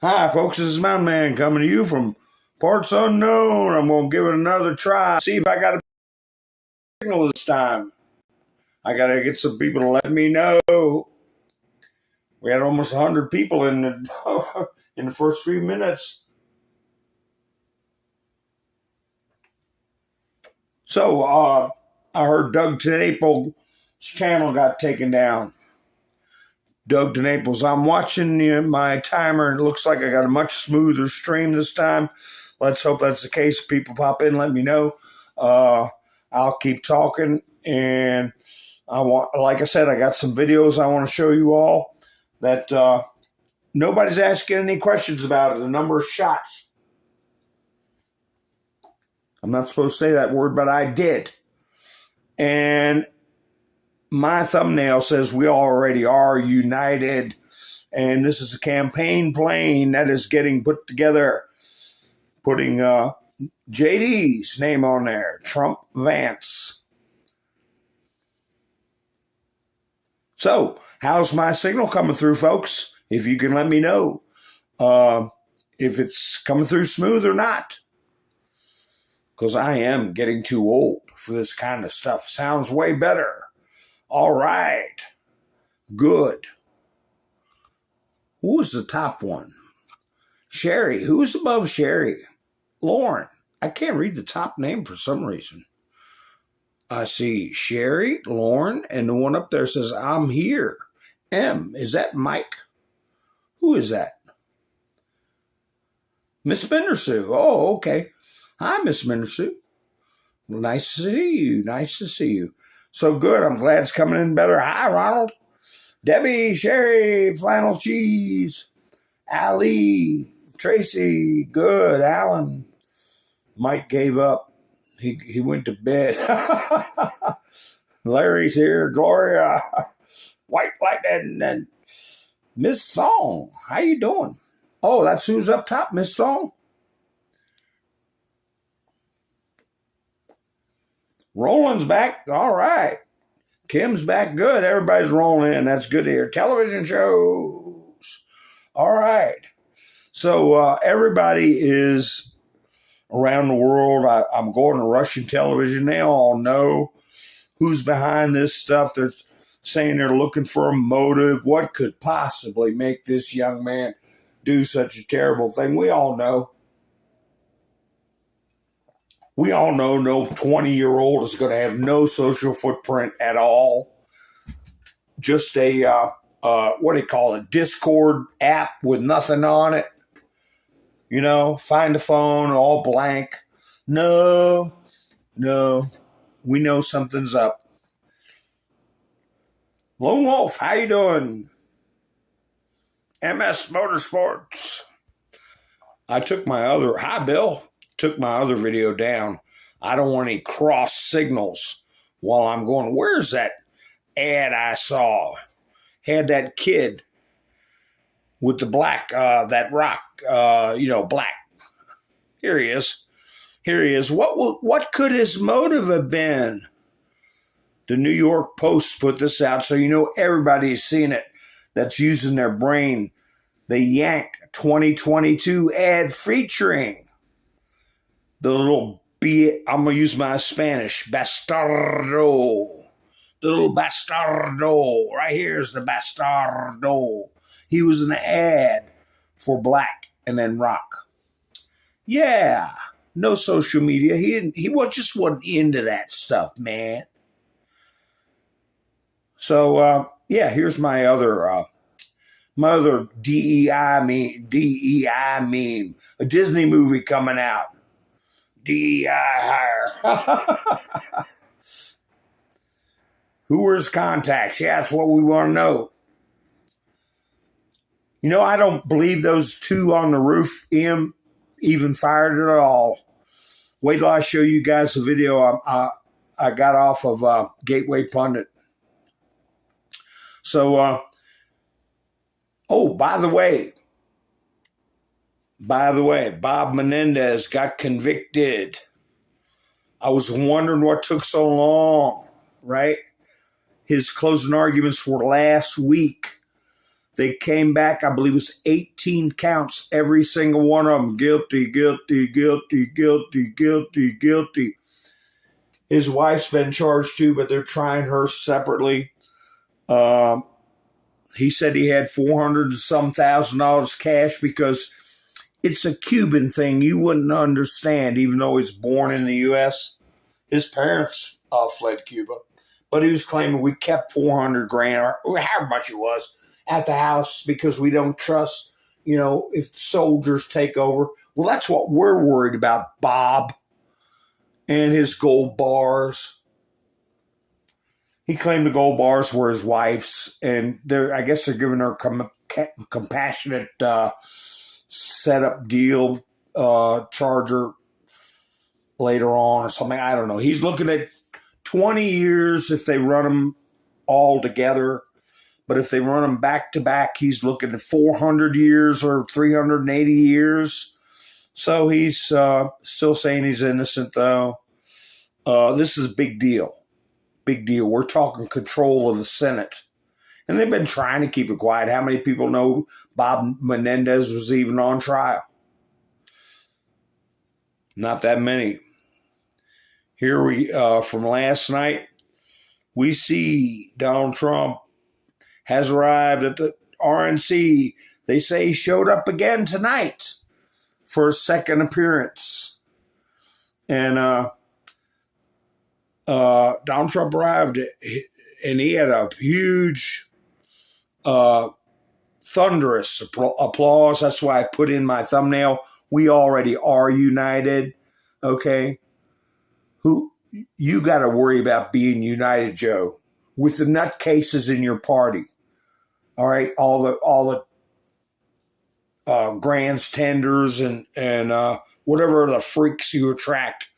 Hi, folks. This is Mountain Man coming to you from parts unknown. I'm going to give it another try. See if I got a signal this time. I got to get some people to let me know. We had almost 100 people in the first few minutes. So, I heard Doug TeNaples' channel got taken down. Doug TeNaples. I'm watching my timer, and it looks like I got a much smoother stream this time. Let's hope that's the case. People pop in, let me know. I'll keep talking, and like I said, I got some videos I want to show you all that nobody's asking any questions about. The number of shots. I'm not supposed to say that word, but I did. And my thumbnail says we already are united. And this is a campaign plane that is getting put together, putting JD's name on there, Trump Vance. So, how's my signal coming through, folks? If you can let me know if it's coming through smooth or not. Because I am getting too old for this kind of stuff. Sounds way better. All right. Good. Who was the top one? Sherry. Who's above Sherry? Lauren. I can't read the top name for some reason. I see Sherry, Lauren, and the one up there says, I'm here. M. Is that Mike? Who is that? Miss Mindersue. Oh, okay. Hi, Miss Mindersue. Nice to see you. Nice to see you. So good. I'm glad it's coming in better. Hi, Ronald. Debbie, Sherry, Flannel Cheese, Ali, Tracy, good. Alan. Mike gave up. He went to bed. Larry's here. Gloria. White Lightning and Miss Thong. How you doing? Oh, that's who's up top, Miss Thong. Roland's back. All right. Kim's back. Good. Everybody's rolling in. That's good to hear. Television shows. All right. So everybody is around the world. I'm going to Russian television. They all know who's behind this stuff. They're saying they're looking for a motive. What could possibly make this young man do such a terrible thing? We all know. We all know no 20-year-old is going to have no social footprint at all. Just a, what do you call it, Discord app with nothing on it. You know, find a phone, all blank. No. We know something's up. Lone Wolf, how you doing? MS Motorsports. I took my other, hi Bill, took my other video down. I don't want any cross signals while I'm going. Where's that ad I saw? Had that kid with the black, that rock, black. Here he is. What could his motive have been? The New York Post put this out, so you know everybody's seen it that's using their brain. The Yank 2022 ad featuring the little I'm going to use my Spanish, bastardo. The little bastardo. Right here is the bastardo. He was in an ad for black and then rock. Yeah. No social media. He just wasn't into that stuff, man. So, here's my other DEI meme. A Disney movie coming out. DEI hire. Who were his contacts? Yeah, that's what we want to know. You know, I don't believe those two on the roof even fired it at all. Wait till I show you guys the video I got off of Gateway Pundit. So, by the way, Bob Menendez got convicted. I was wondering what took so long, right? His closing arguments were last week. They came back, I believe it was 18 counts, every single one of them. Guilty, guilty, guilty, guilty, guilty, guilty. His wife's been charged too, but they're trying her separately. He said he had $400 and some thousand cash because it's a Cuban thing you wouldn't understand, even though he's born in the U.S. His parents fled Cuba, but he was claiming we kept 400 grand or however much it was at the house because we don't trust, if soldiers take over. Well, that's what we're worried about, Bob, and his gold bars. He claimed the gold bars were his wife's, and I guess they're giving her compassionate setup deal, charger later on or something. I don't know. He's looking at 20 years if they run them all together. But if they run them back to back, he's looking at 400 years or 380 years. So he's still saying he's innocent, though. This is a big deal. Big deal. We're talking control of the Senate. And they've been trying to keep it quiet. How many people know Bob Menendez was even on trial? Not that many. Here from last night, we see Donald Trump has arrived at the RNC. They say he showed up again tonight for a second appearance. And Donald Trump arrived, and he had a huge, thunderous applause. That's why I put in my thumbnail, we already are united, okay? You got to worry about being united, Joe, with the nutcases in your party. All right, all the grandstanders and whatever the freaks you attract,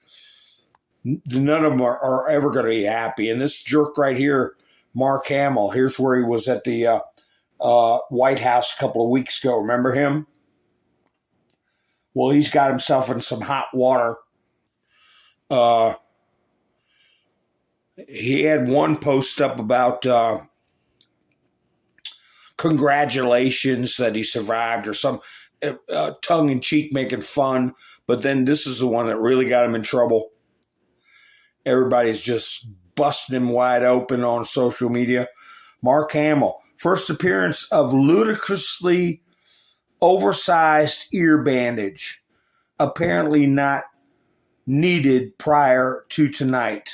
none of them are ever going to be happy. And this jerk right here, Mark Hamill, here's where he was at the White House a couple of weeks ago. Remember him? Well, he's got himself in some hot water. He had one post up about congratulations that he survived or some tongue-in-cheek making fun. But then this is the one that really got him in trouble. Everybody's just busting him wide open on social media. Mark Hamill, first appearance of ludicrously oversized ear bandage, apparently not needed prior to tonight.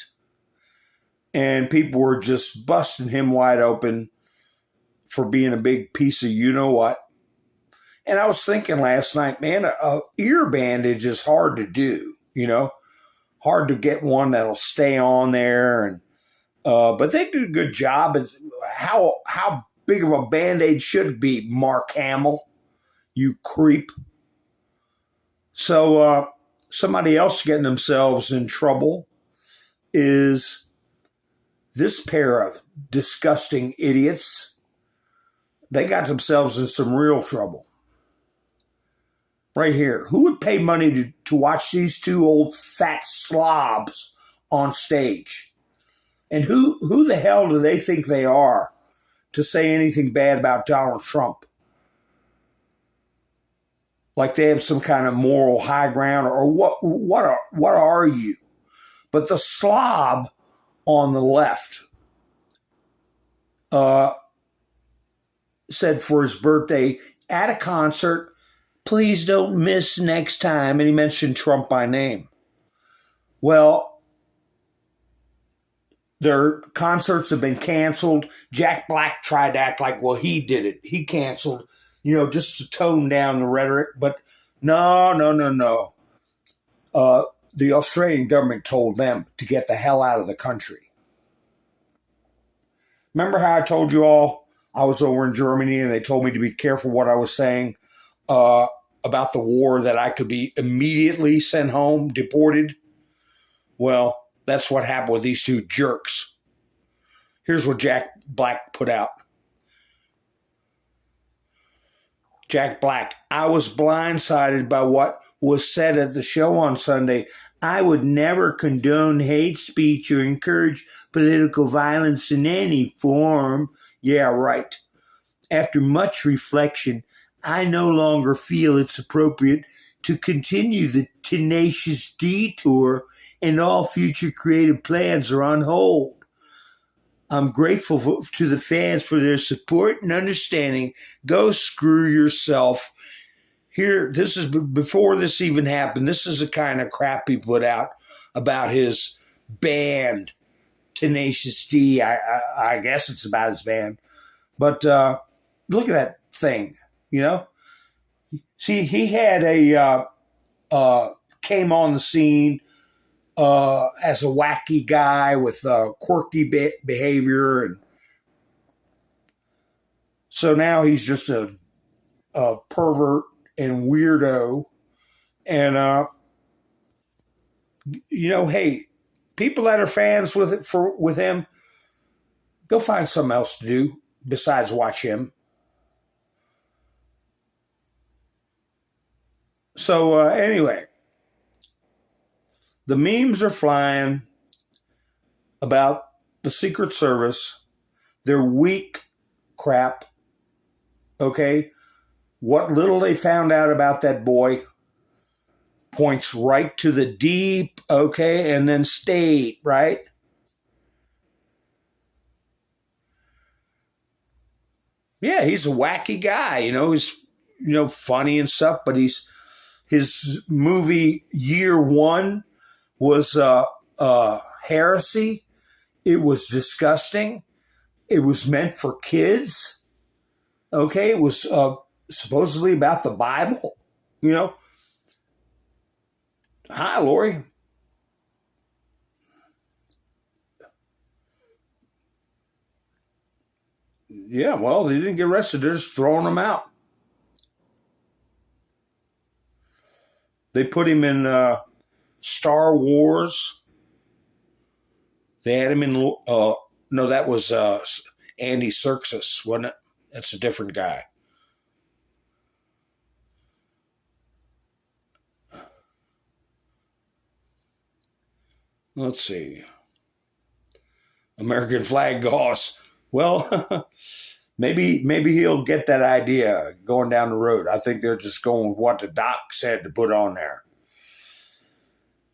And people were just busting him wide open for being a big piece of you-know-what. And I was thinking last night, man, a ear bandage is hard to do, hard to get one that'll stay on there. And but they do a good job. And how big of a Band-Aid should it be, Mark Hamill, you creep? So somebody else getting themselves in trouble is this pair of disgusting idiots. They got themselves in some real trouble. Right here. Who would pay money to watch these two old fat slobs on stage? And who the hell do they think they are to say anything bad about Donald Trump? Like they have some kind of moral high ground, or what are you? But the slob on the left said for his birthday at a concert, please don't miss next time. And he mentioned Trump by name. Well, their concerts have been canceled. Jack Black tried to act like, well, he did it. He canceled, just to tone down the rhetoric. But no. The Australian government told them to get the hell out of the country. Remember how I told you all I was over in Germany and they told me to be careful what I was saying about the war, that I could be immediately sent home, deported? Well, that's what happened with these two jerks. Here's what Jack Black put out. Jack Black, I was blindsided by what was said at the show on Sunday. I would never condone hate speech or encourage political violence in any form. Yeah, right. after much reflection, I no longer feel it's appropriate to continue the Tenacious D tour, and all future creative plans are on hold. I'm grateful to the fans for their support and understanding. Go screw yourself. Here, this is before this even happened. This is the kind of crap he put out about his band, Tenacious D. I guess it's about his band. But look at that thing, you know? See, he had came on the scene as a wacky guy with quirky behavior. And so now he's just a pervert and weirdo. And, hey, people that are fans with him, go find something else to do besides watch him. So anyway, the memes are flying about the Secret Service. They're weak crap, okay? What little they found out about that boy points right to the deep, okay, and then state, right? Yeah, he's a wacky guy, he's, funny and stuff, but his movie Year One was heresy. It was disgusting. It was meant for kids. Okay, it was supposedly about the Bible. Hi, Lori. Yeah, well, they didn't get arrested. They're just throwing them out. They put him in Star Wars. They had him in, no, that was Andy Serkis, wasn't it? That's a different guy. Let's see. American flag goss. Well, maybe he'll get that idea going down the road. I think they're just going with what the doc said to put on there.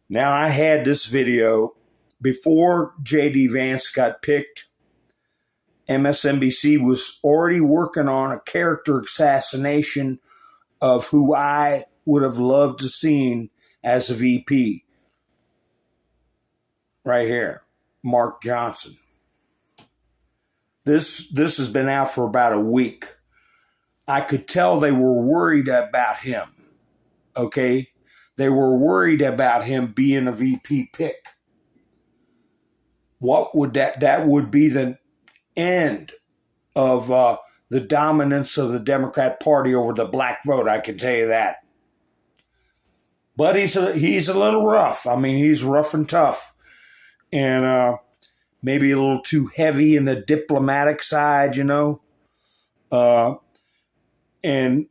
Now, I had this video before J.D. Vance got picked. MSNBC was already working on a character assassination of who I would have loved to seen as a VP. Right here, Mark Johnson. This has been out for about a week. I could tell they were worried about him. Okay? They were worried about him being a VP pick. What would that would be the end of the dominance of the Democrat Party over the black vote, I can tell you that. But he's a little rough. I mean, he's rough and tough. And maybe a little too heavy in the diplomatic side, and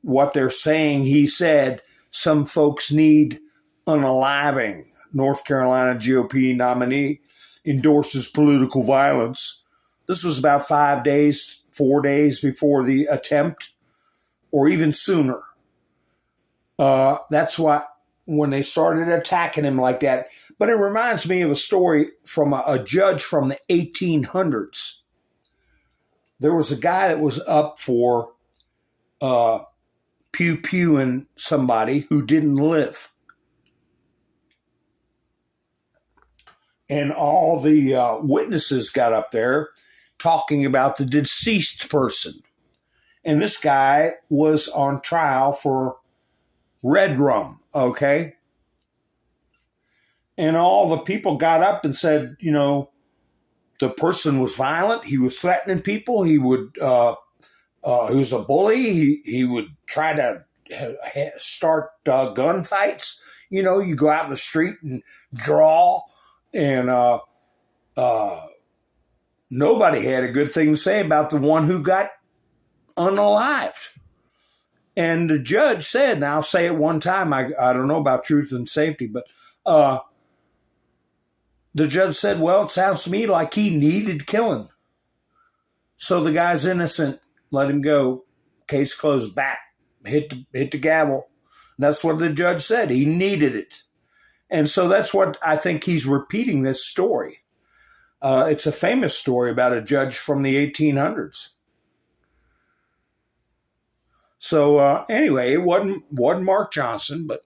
what they're saying, he said, some folks need unaliving. North Carolina GOP nominee endorses political violence. This was about 4 days before the attempt, or even sooner. That's why when they started attacking him like that. But it reminds me of a story from a judge from the 1800s. There was a guy that was up for pew-pewing somebody who didn't live. And all the witnesses got up there talking about the deceased person. And this guy was on trial for red rum, okay? And all the people got up and said, the person was violent. He was threatening people. He would, he was a bully. He would try to start gunfights. You go out in the street and draw, and nobody had a good thing to say about the one who got unalived. And the judge said, and I'll say it one time, I don't know about truth and safety, but the judge said, well, it sounds to me like he needed killing. So the guy's innocent let him go. Case closed. Back. Hit the gavel. And that's what the judge said. He needed it. And so that's what I think he's repeating this story. It's a famous story about a judge from the 1800s. So anyway, it wasn't Mark Johnson, but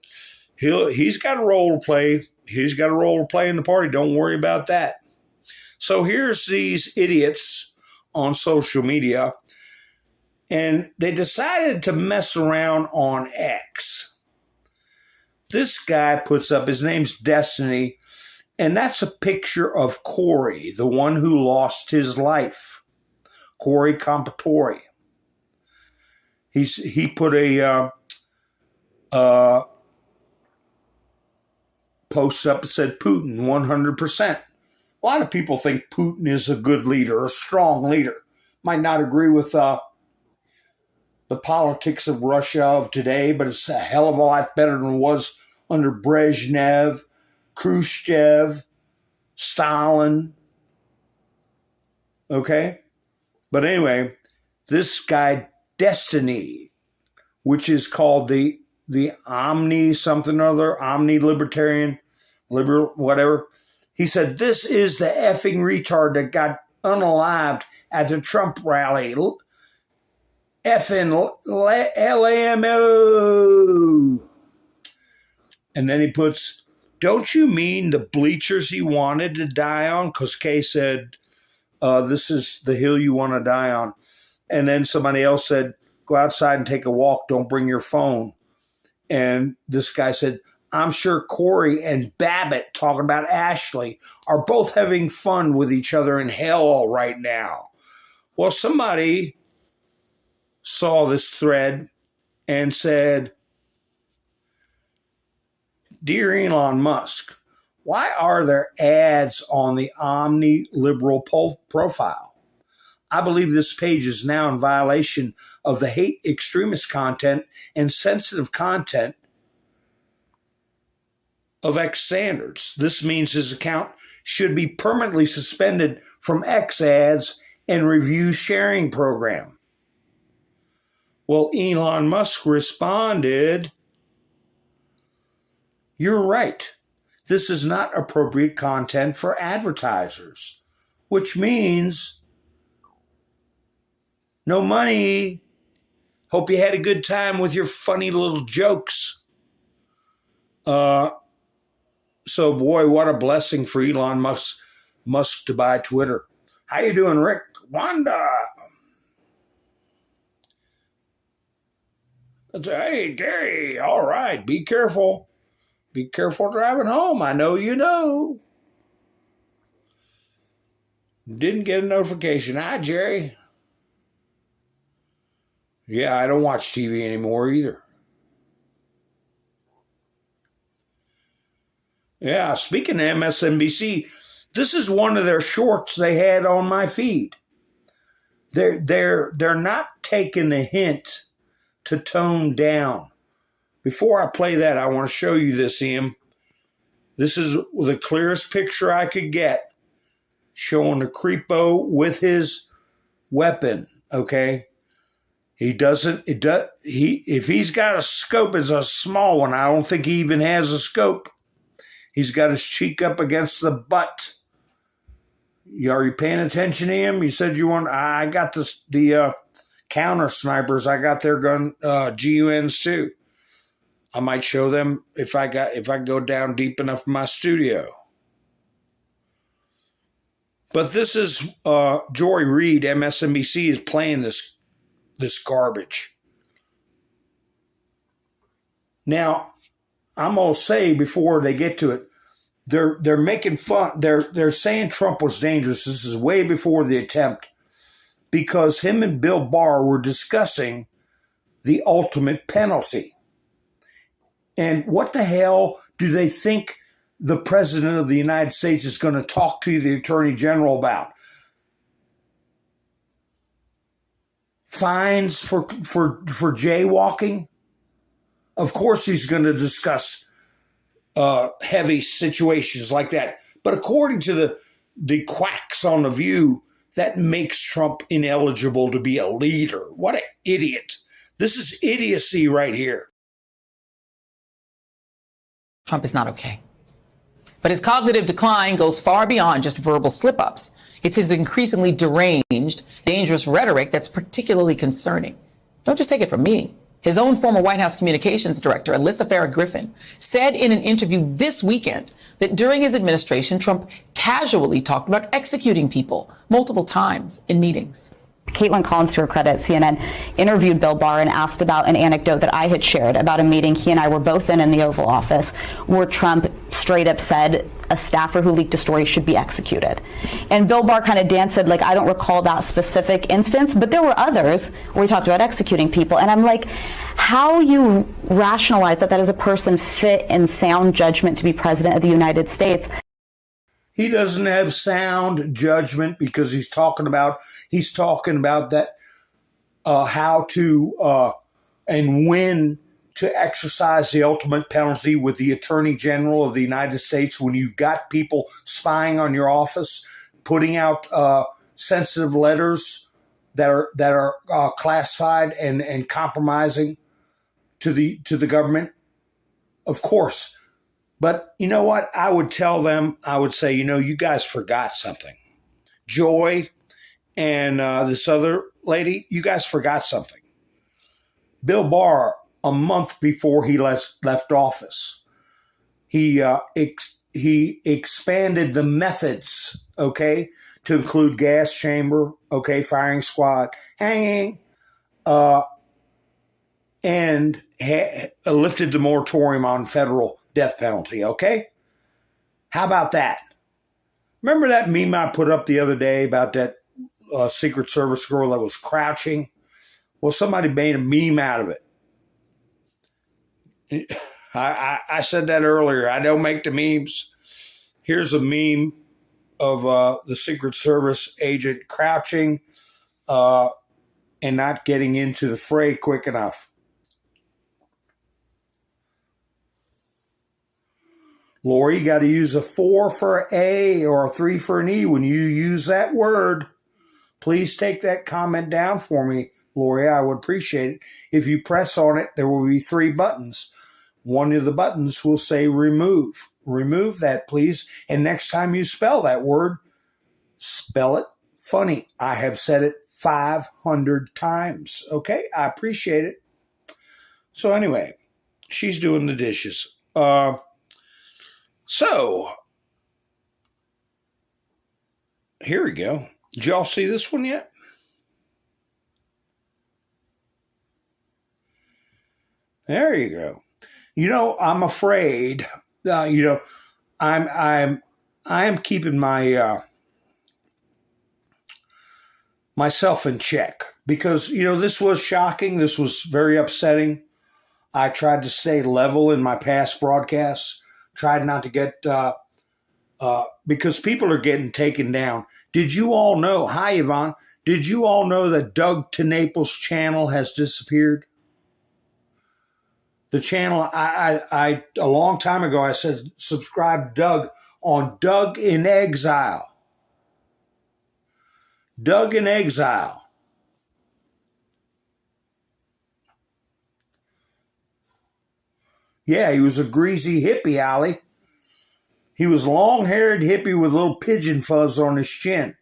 he's got a role to play. He's got a role to play in the party. Don't worry about that. So here's these idiots on social media, and they decided to mess around on X. This guy puts up, his name's Destiny, and that's a picture of Corey, the one who lost his life, Corey Compatore. He put a post up that said Putin 100%. A lot of people think Putin is a good leader, a strong leader. Might not agree with the politics of Russia of today, but it's a hell of a lot better than it was under Brezhnev, Khrushchev, Stalin. Okay? But anyway, this guy, Destiny, which is called the Omni something or other, Omni Libertarian, liberal, whatever. He said, this is the effing retard that got unalived at the Trump rally. Effing LAMO. And then he puts, don't you mean the bleachers he wanted to die on? Because Kay said, this is the hill you want to die on. And then somebody else said, go outside and take a walk. Don't bring your phone. And this guy said, I'm sure Corey and Babbitt, talking about Ashley, are both having fun with each other in hell right now. Well, somebody saw this thread and said, Dear Elon Musk, why are there ads on the Omni Liberal profile? I believe this page is now in violation of the hate extremist content and sensitive content of X standards. This means his account should be permanently suspended from X ads and review sharing program. Well, Elon Musk responded, you're right. This is not appropriate content for advertisers, which means no money. Hope you had a good time with your funny little jokes. So, boy, what a blessing for Elon Musk to buy Twitter. How you doing, Rick? Wanda. Hey, Gary. All right. Be careful. Be careful driving home. I know you know. Didn't get a notification. Hi, Jerry. Yeah, I don't watch TV anymore either. Yeah, speaking of MSNBC, this is one of their shorts they had on my feed. They're not taking the hint to tone down. Before I play that, I want to show you this, Ian. This is the clearest picture I could get, showing the creepo with his weapon. Okay. If he's got a scope, it's a small one. I don't think he even has a scope. He's got his cheek up against the butt. Are you paying attention to him? You said you want, I got the counter snipers. I got their gun, GUNs too. I might show them if I go down deep enough in my studio. But this is, Joy Reid, MSNBC is playing this garbage. Now, I'm going to say before they get to it, they're making fun. They're saying Trump was dangerous. This is way before the attempt, because him and Bill Barr were discussing the ultimate penalty. And what the hell do they think the president of the United States is going to talk to the attorney general about? Fines for jaywalking? Of course he's going to discuss heavy situations like that. But according to the quacks on The View, that makes Trump ineligible to be a leader. What an idiot. This is idiocy right here. Trump is not okay. But his cognitive decline goes far beyond just verbal slip-ups. It's his increasingly deranged, dangerous rhetoric that's particularly concerning. Don't just take it from me. His own former White House communications director, Alyssa Farah Griffin, said in an interview this weekend that during his administration, Trump casually talked about executing people multiple times in meetings. Caitlin Collins, to her credit, CNN interviewed Bill Barr and asked about an anecdote that I had shared about a meeting he and I were both in the Oval Office, where Trump straight up said a staffer who leaked a story should be executed. And Bill Barr kind of danced, said, like, I don't recall that specific instance, but there were others where we talked about executing people. And I'm like, how you rationalize that is a person fit in sound judgment to be president of the United States? He doesn't have sound judgment because he's talking about that how to and when to exercise the ultimate penalty with the Attorney General of the United States when you've got people spying on your office, putting out sensitive letters that are classified and compromising to the government. Of course. But you know what? I would tell them, I would say, you guys forgot something. Joy and this other lady, you guys forgot something. Bill Barr, a month before he left office, he expanded the methods, okay, to include gas chamber, okay, firing squad, hanging, and lifted the moratorium on federal death penalty, okay? How about that? Remember that meme I put up the other day about that Secret Service girl that was crouching? Well, somebody made a meme out of it. I said that earlier. I don't make the memes. Here's a meme of the Secret Service agent crouching and not getting into the fray quick enough. Lori, you got to use a 4 for an A or a 3 for an E when you use that word. Please take that comment down for me, Lori. I would appreciate it. If you press on it, there will be 3 buttons. One of the buttons will say remove. Remove that, please. And next time you spell that word, spell it funny. I have said it 500 times. Okay? I appreciate it. So anyway, she's doing the dishes. So, here we go. Did y'all see this one yet? There you go. I'm afraid. I'm keeping my myself in check because this was shocking. This was very upsetting. I tried to stay level in my past broadcasts. Tried not to get, because people are getting taken down. Did you all know, hi Yvonne, did you all know that Doug TeNaples' channel has disappeared? The channel, I a long time ago, I said, subscribe to Doug on Doug in Exile. Doug in Exile. Yeah, he was a greasy hippie, Allie. He was a long-haired hippie with a little pigeon fuzz on his chin.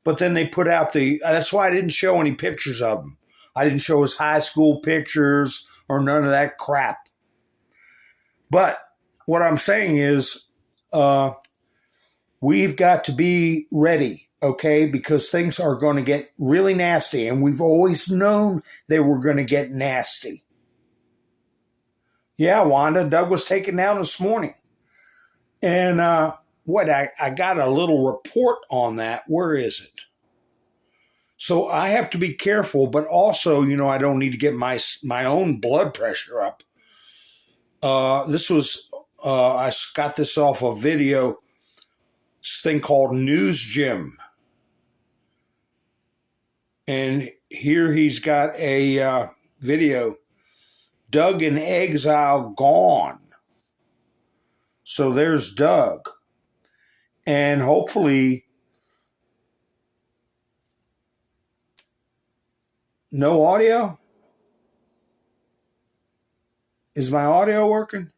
But then they put out that's why I didn't show any pictures of him. I didn't show his high school pictures or none of that crap. But what I'm saying is we've got to be ready, okay, because things are going to get really nasty, and we've always known they were going to get nasty. Yeah, Wanda, Doug was taken down this morning. And I got a little report on that. Where is it? So I have to be careful, but also, I don't need to get my own blood pressure up. This was, I got this off a video, this thing called News Gym. And here he's got a video, Doug in Exile gone. So there's Doug. And hopefully No audio? Is my audio working?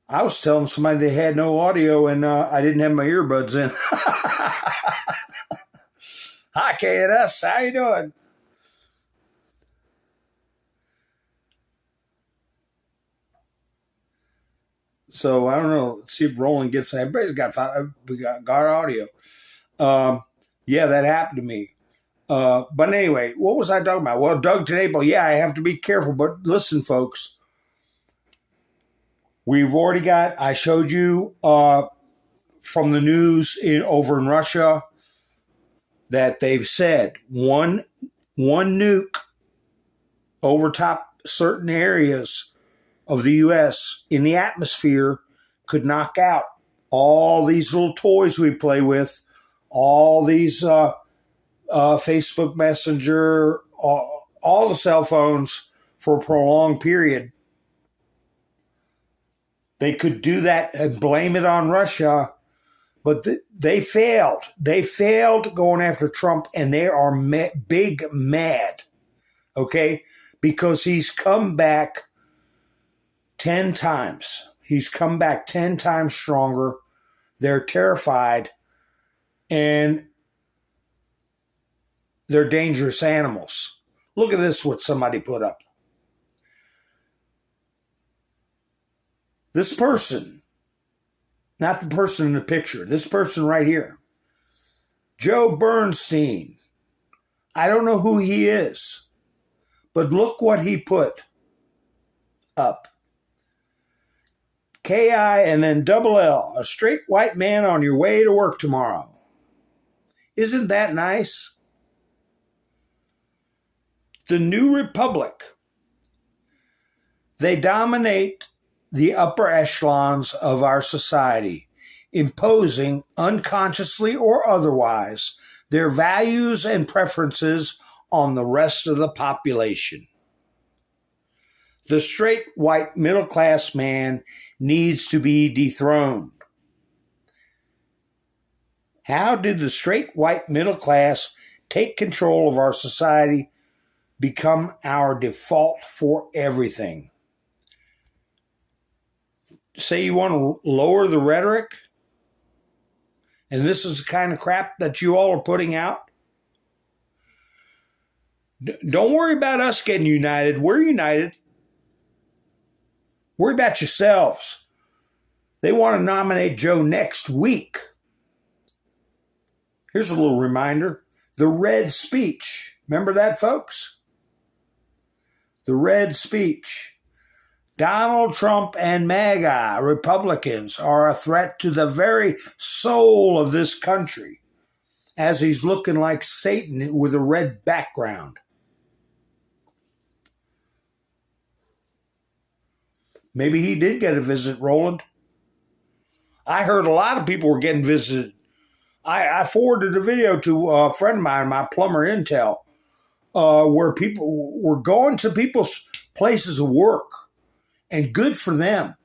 I was telling somebody they had no audio and I didn't have my earbuds in. Hi, KNS. How you doing? So I don't know. Let's see if Roland gets. Everybody's got audio. Yeah, that happened to me. But anyway, what was I talking about? Well, Doug today, but yeah, I have to be careful. But listen, folks, we've already got. I showed you from the news over in Russia that they've said one nuke over top certain areas of the U.S. in the atmosphere could knock out all these little toys we play with, all these Facebook Messenger, all the cell phones for a prolonged period. They could do that and blame it on Russia, but they failed. They failed going after Trump, and they are big mad, okay? Because he's come back 10 times. He's come back 10 times stronger. They're terrified, and they're dangerous animals. Look at this, what somebody put up. This person, not the person in the picture, this person right here, Joe Bernstein. I don't know who he is, but look what he put up. K-I and then double L, a straight white man on your way to work tomorrow. Isn't that nice? The New Republic. They dominate the upper echelons of our society, imposing, unconsciously or otherwise, their values and preferences on the rest of the population. The straight white middle class man needs to be dethroned. How did the straight white middle class take control of our society, become our default for everything? Say you want to lower the rhetoric, and this is the kind of crap that you all are putting out? Don't worry about us getting united. We're united. Worry about yourselves. They want to nominate Joe next week. Here's a little reminder. The red speech. Remember that, folks? The red speech. Donald Trump and MAGA Republicans are a threat to the very soul of this country, as he's looking like Satan with a red background. Maybe he did get a visit, Roland. I heard a lot of people were getting visited. I forwarded a video to a friend of mine, my plumber Intel, where people were going to people's places of work, and good for them.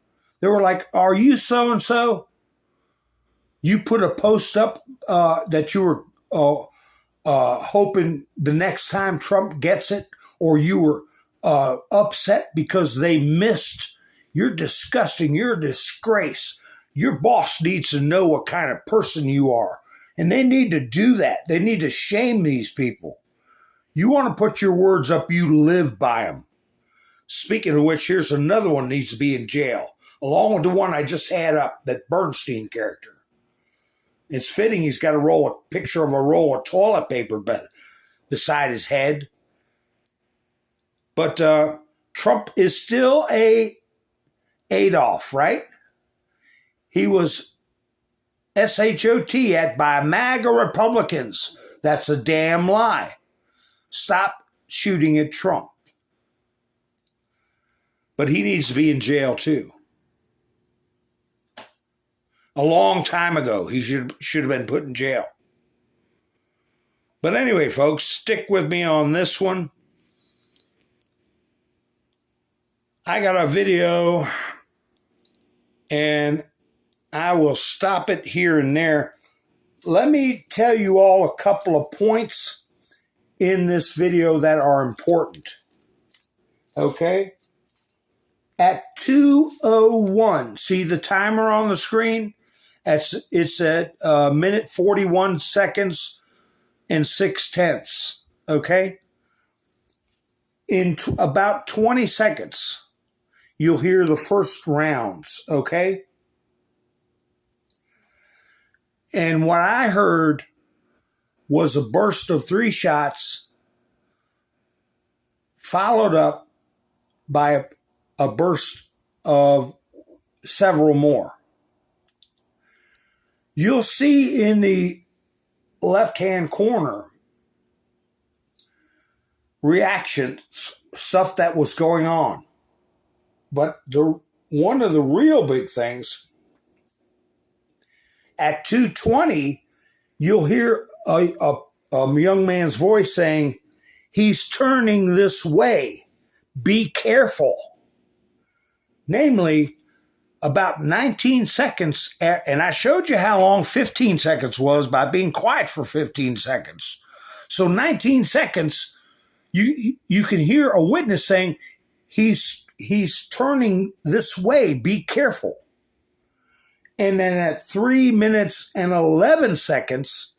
They were like, "Are you so-and-so? You put a post up that you were hoping the next time Trump gets it, or you were upset because they missed. You're disgusting. You're a disgrace. Your boss needs to know what kind of person you are." And they need to do that. They need to shame these people. You want to put your words up, you live by them. Speaking of which, here's another one that needs to be in jail, along with the one I just had up, that Bernstein character. It's fitting he's got a picture of a roll of toilet paper beside his head. But Trump is still a Adolf, right? He was SHOT by MAGA Republicans. That's a damn lie. Stop shooting at Trump. But he needs to be in jail too. A long time ago, he should have been put in jail. But anyway, folks, stick with me on this one. I got a video, and I will stop it here and there. let me tell you all a couple of points in this video that are important. Okay? At 2:01, see the timer on the screen? It's at minute 41 seconds and 6/10. Okay? In about 20 seconds, you'll hear the first rounds. Okay? And what I heard was a burst of 3 shots, followed up by a burst of several more. You'll see in the left-hand corner reactions, stuff that was going on. But one of the real big things, at 2:20, you'll hear a young man's voice saying, "He's turning this way. Be careful." Namely, about 19 seconds, and I showed you how long 15 seconds was by being quiet for 15 seconds. So 19 seconds, you can hear a witness saying, he's turning this way. Be careful. And then at 3 minutes and 11 seconds,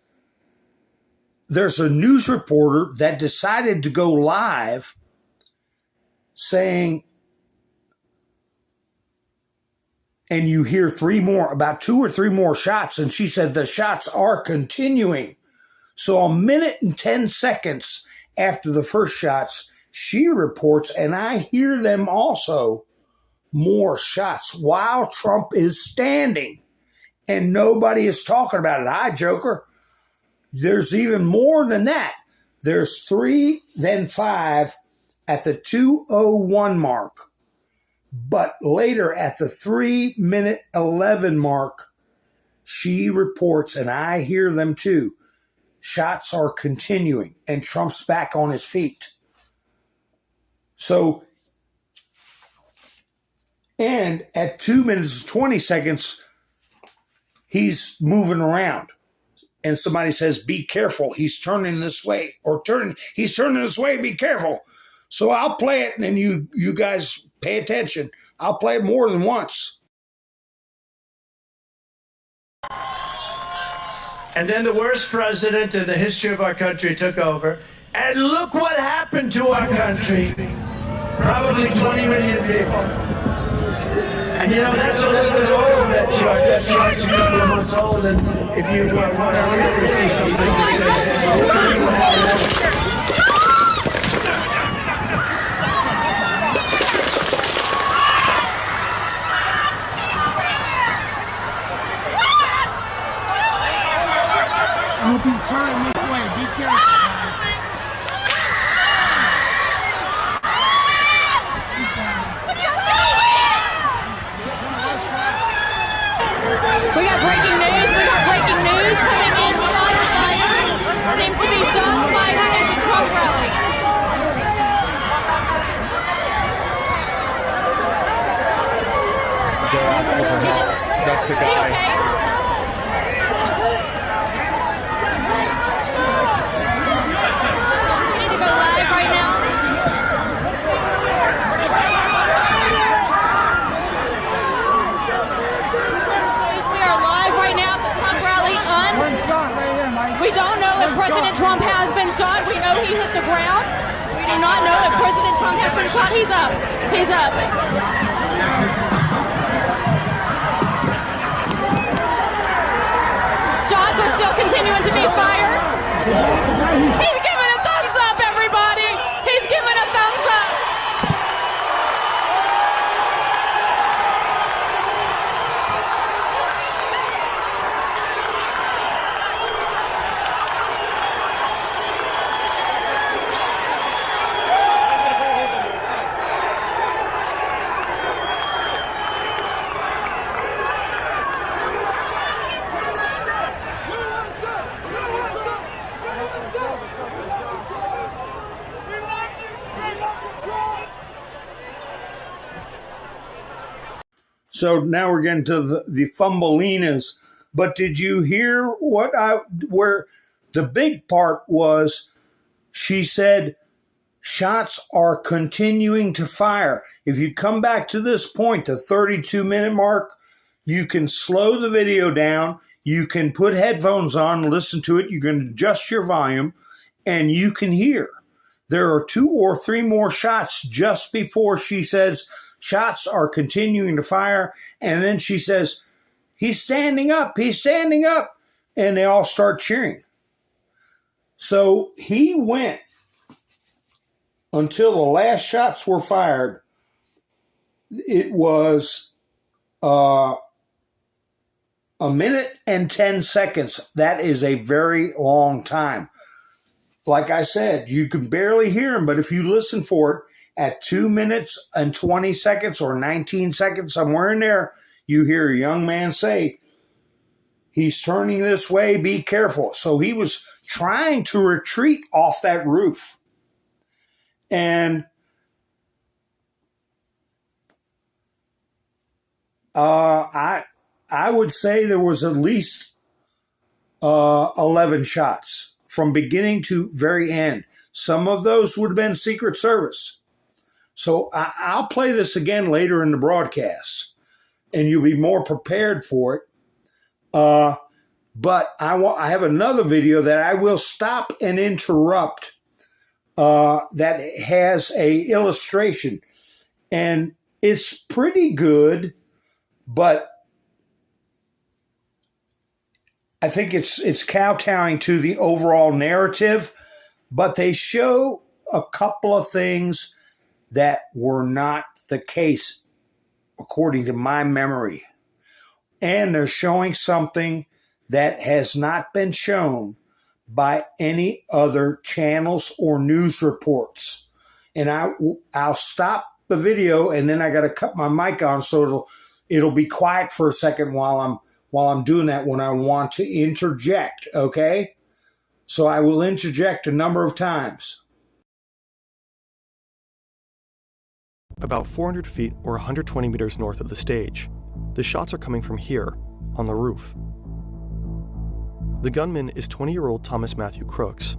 there's a news reporter that decided to go live saying, and you hear about 2 or 3 more shots, and she said the shots are continuing. So a minute and 10 seconds after the first shots, she reports, and I hear them also, more shots while Trump is standing, and nobody is talking about it. Hi, Joker. There's even more than that. There's 3, then 5 at the 2:01 mark. But later at the 3-minute 11 mark, she reports, and I hear them too, shots are continuing, and Trump's back on his feet. So, and at 2 minutes and 20 seconds, he's moving around. And somebody says, "Be careful, he's turning this way," or he's turning this way, be careful. So I'll play it, and then you guys pay attention. I'll play it more than once. And then the worst president in the history of our country took over. And look what happened to our country. Probably 20 million people. And you know, that's a little bit old, that chart. That chart's a couple of months old. And if you want to really see something that says, I hope he's turning this way. Be careful, guys. We got breaking news. We got breaking news coming in. Shots fired. Seems to be shots fired at the Trump rally. That's the guy. Okay? We don't know if President Trump has been shot. We know he hit the ground. We do not know if President Trump has been shot. He's up. He's up. Shots are still continuing to be fired. He's giving a thumbs up, everybody. He's giving a thumbs up. So now we're getting to the fumbleinas But did you hear where the big part was? She said, shots are continuing to fire. If you come back to this point, the 32-minute mark, you can slow the video down. You can put headphones on and listen to it. You can adjust your volume, and you can hear. There are 2 or 3 more shots just before she says, shots are continuing to fire. And then she says, he's standing up, he's standing up. And they all start cheering. So he went until the last shots were fired. It was a minute and 10 seconds. That is a very long time. Like I said, you can barely hear him, but if you listen for it at 2 minutes and 20 seconds or 19 seconds, somewhere in there, you hear a young man say, he's turning this way, be careful. So he was trying to retreat off that roof. And I would say there was at least 11 shots from beginning to very end. Some of those would have been Secret Service. So I'll play this again later in the broadcast, and you'll be more prepared for it. But I have another video that I will stop and interrupt that has a illustration, and it's pretty good, but I think it's kowtowing to the overall narrative, but they show a couple of things that were not the case according to my memory. And they're showing something that has not been shown by any other channels or news reports. And I'll stop the video, and then I got to cut my mic on so it'll be quiet for a second while I'm doing that when I want to interject, okay? So I will interject a number of times. About 400 feet or 120 meters north of the stage. The shots are coming from here, on the roof. The gunman is 20-year-old Thomas Matthew Crooks.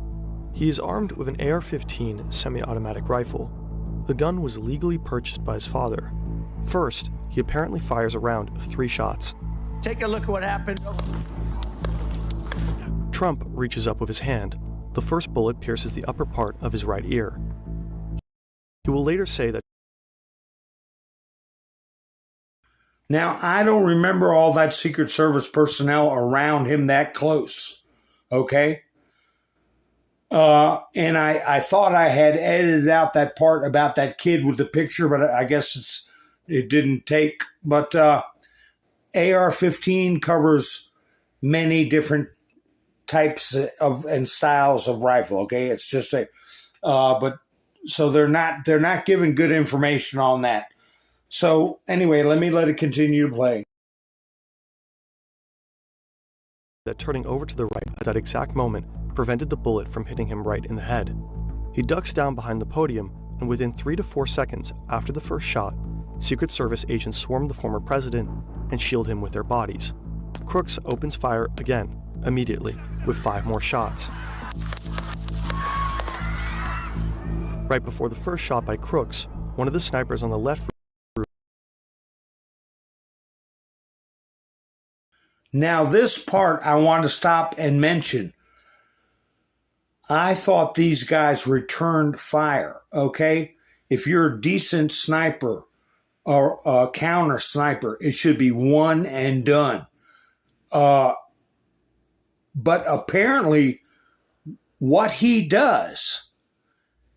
He is armed with an AR-15 semi-automatic rifle. The gun was legally purchased by his father. First, he apparently fires a round of 3 shots. Take a look at what happened. Trump reaches up with his hand. The first bullet pierces the upper part of his right ear. He will later say that. Now, I don't remember all that Secret Service personnel around him that close, okay? And I thought I had edited out that part about that kid with the picture, but I guess it didn't take. But AR-15 covers many different types of and styles of rifle, okay? It's just but so they're not giving good information on that. So anyway, let it continue to play. That turning over to the right at that exact moment prevented the bullet from hitting him right in the head. He ducks down behind the podium, and within 3 to 4 seconds after the first shot, Secret Service agents swarm the former president and shield him with their bodies. Crooks opens fire again, immediately, with 5 more shots. Right before the first shot by Crooks, one of the snipers on the left. Now, this part I want to stop and mention. I thought these guys returned fire, okay? If you're a decent sniper or a counter sniper, it should be one and done. But apparently, what he does,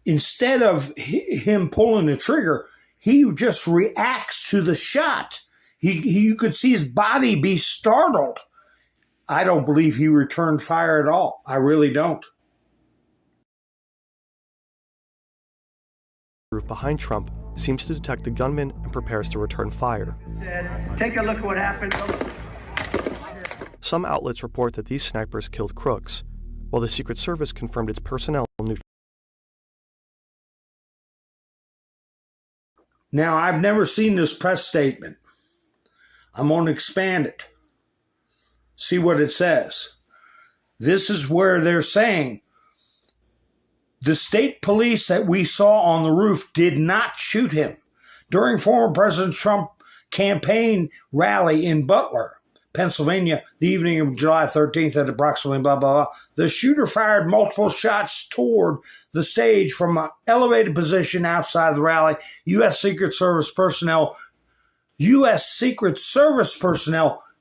instead of him pulling the trigger, he just reacts to the shot. You could see his body be startled. I don't believe he returned fire at all. I really don't. Behind Trump seems to detect the gunman and prepares to return fire. Take a look at what happened. Some outlets report that these snipers killed Crooks, while the Secret Service confirmed its personnel knew. Now, I've never seen this press statement. I'm going to expand it. see what it says. This is where they're saying the state police that we saw on the roof did not shoot him. During former President Trump campaign rally in Butler, Pennsylvania, the evening of July 13th at approximately blah, blah, blah, the shooter fired multiple shots toward the stage from an elevated position outside the rally. U.S. Secret Service personnel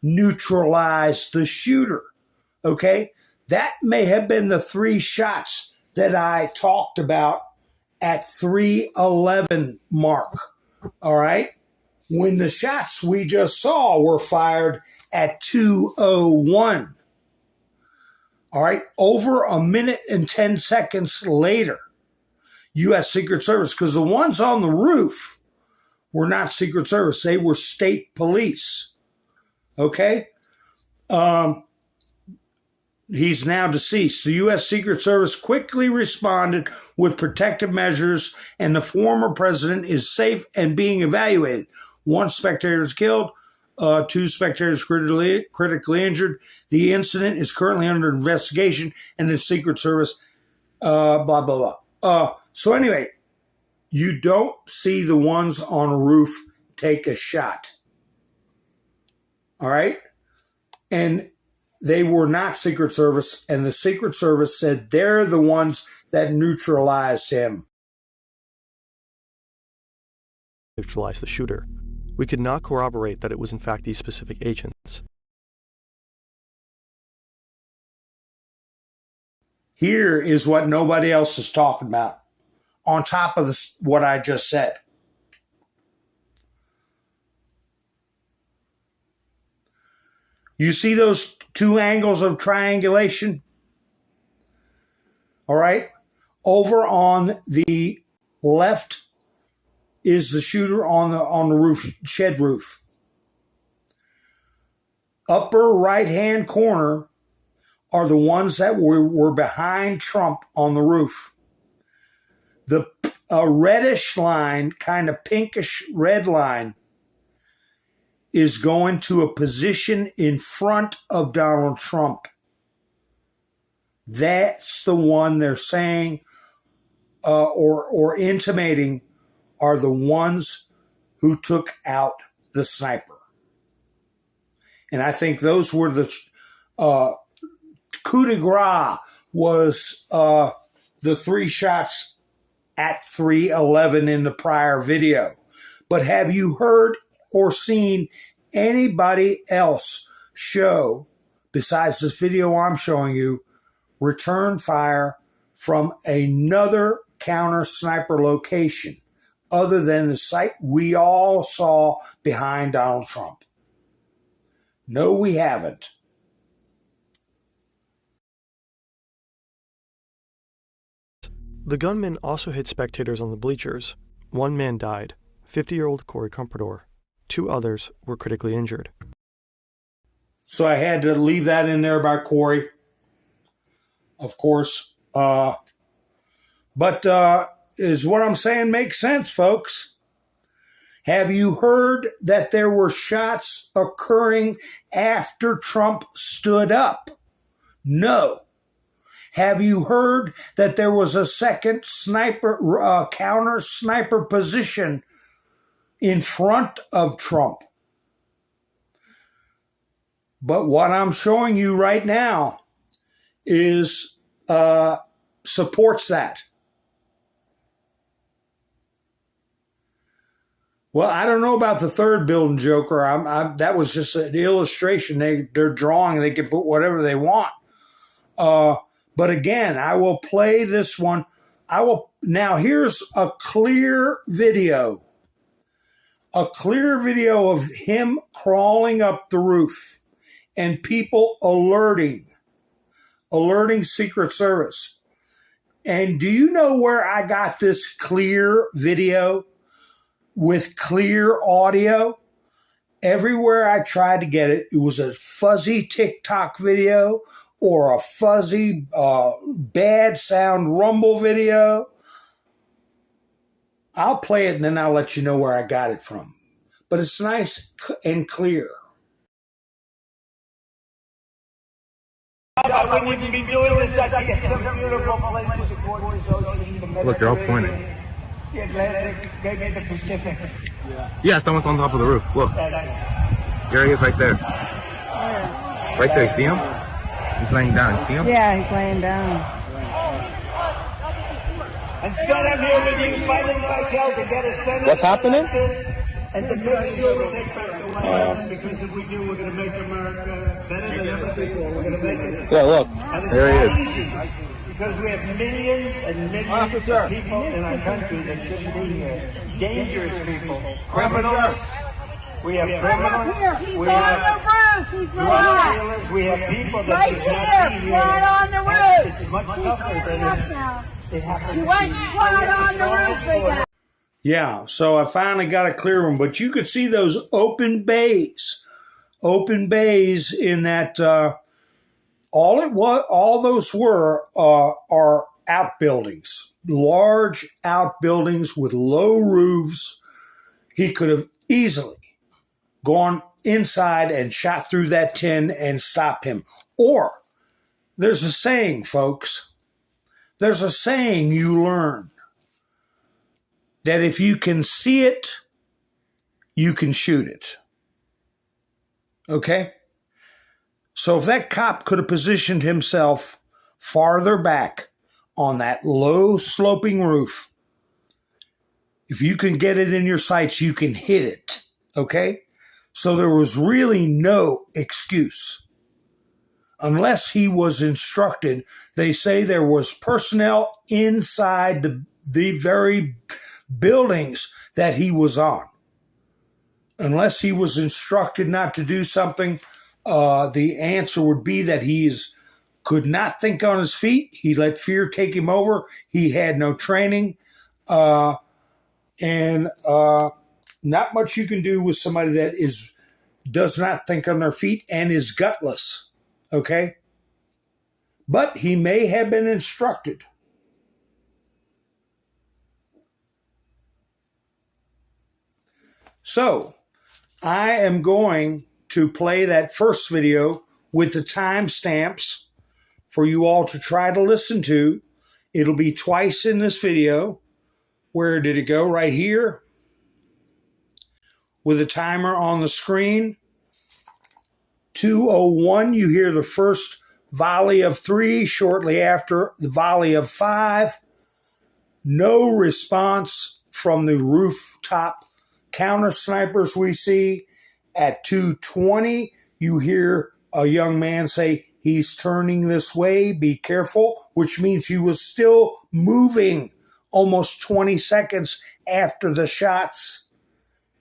neutralized the shooter. Okay? That may have been the 3 shots that I talked about at 3:11 mark. All right? When the shots we just saw were fired at 2:01. All right? Over a minute and 10 seconds later, U.S. Secret Service, because the ones on the roof were not Secret Service. They were state police. Okay? He's now deceased. The U.S. Secret Service quickly responded with protective measures, and the former president is safe and being evaluated. 1 spectator is killed, 2 spectators critically injured. The incident is currently under investigation, and the Secret Service, blah, blah, blah. So anyway, you don't see the ones on a roof take a shot. All right? And they were not Secret Service, and the Secret Service said they're the ones that neutralized him. Neutralize the shooter. We could not corroborate that it was in fact these specific agents. Here is what nobody else is talking about, on top of what I just said. You see those 2 angles of triangulation? All right. Over on the left is the shooter on the roof, shed roof. Upper right-hand corner are the ones that were behind Trump on the roof. The reddish line, kind of pinkish red line, is going to a position in front of Donald Trump. That's the one they're saying or intimating are the ones who took out the sniper. And I think those were the coup de grace was the 3 shots at 3:11 in the prior video. But have you heard or seen anybody else show, besides this video I'm showing you, return fire from another counter sniper location other than the site we all saw behind Donald Trump? No, we haven't. The gunman also hit spectators on the bleachers. 1 man died, 50-year-old Corey Comprador. 2 others were critically injured. So I had to leave that in there about Corey, of course. But is what I'm saying makes sense, folks? Have you heard that there were shots occurring after Trump stood up? No. Have you heard that there was a second sniper, counter sniper position in front of Trump? But what I'm showing you right now is supports that. Well, I don't know about the third building joker. That was just an illustration. They're drawing. They can put whatever they want. But again, I will play this one. Now here's a clear video. A clear video of him crawling up the roof and people alerting Secret Service. And do you know where I got this clear video with clear audio? Everywhere I tried to get it, it was a fuzzy TikTok video or a fuzzy bad sound rumble video. I'll play it and then I'll let you know where I got it from. But it's nice and clear. I wouldn't even be doing this. I'd be at some beautiful places, the ocean. Look, they're all pointing. The Atlantic, maybe the Pacific. Yeah, someone's on top of the roof. Look. There he is right there. Right there, you see him? He's laying down. You see him? Yeah, he's laying down. And Scott, I'm here with you fighting like hell to get a Senate. What's happening? And to make sure we take back the White House, because if we do, we're going to make America better than ever before. We're going to make it. Yeah, look. There he is. Easy, because we have millions and millions of people in our country that shouldn't be here. Dangerous people. Criminals. We have criminals. We have drug dealers. We have people that should not be here. Right on the roof. It's much tougher than it happens. You went right on the roof again. Yeah, so I finally got a clear one, but you could see those open bays in that. All those were are outbuildings, large outbuildings with low roofs. He could have easily gone inside and shot through that tin and stopped him. Or there's a saying, folks. There's a saying you learn that if you can see it, you can shoot it. Okay? So if that cop could have positioned himself farther back on that low sloping roof, if you can get it in your sights, you can hit it. Okay? So there was really no excuse. Unless he was instructed, they say there was personnel inside the very buildings that he was on. Unless he was instructed not to do something, the answer would be that he could not think on his feet. He let fear take him over. He had no training. And not much you can do with somebody that does not think on their feet and is gutless. Okay? But he may have been instructed. So, I am going to play that first video with the timestamps for you all to try to listen to. It'll be twice in this video. Where did it go? Right here. With a timer on the screen. 2:01, you hear the first volley of 3. Shortly after, the volley of 5. No response from the rooftop counter snipers we see. At 2:20, you hear a young man say, "He's turning this way, be careful," which means he was still moving almost 20 seconds after the shots.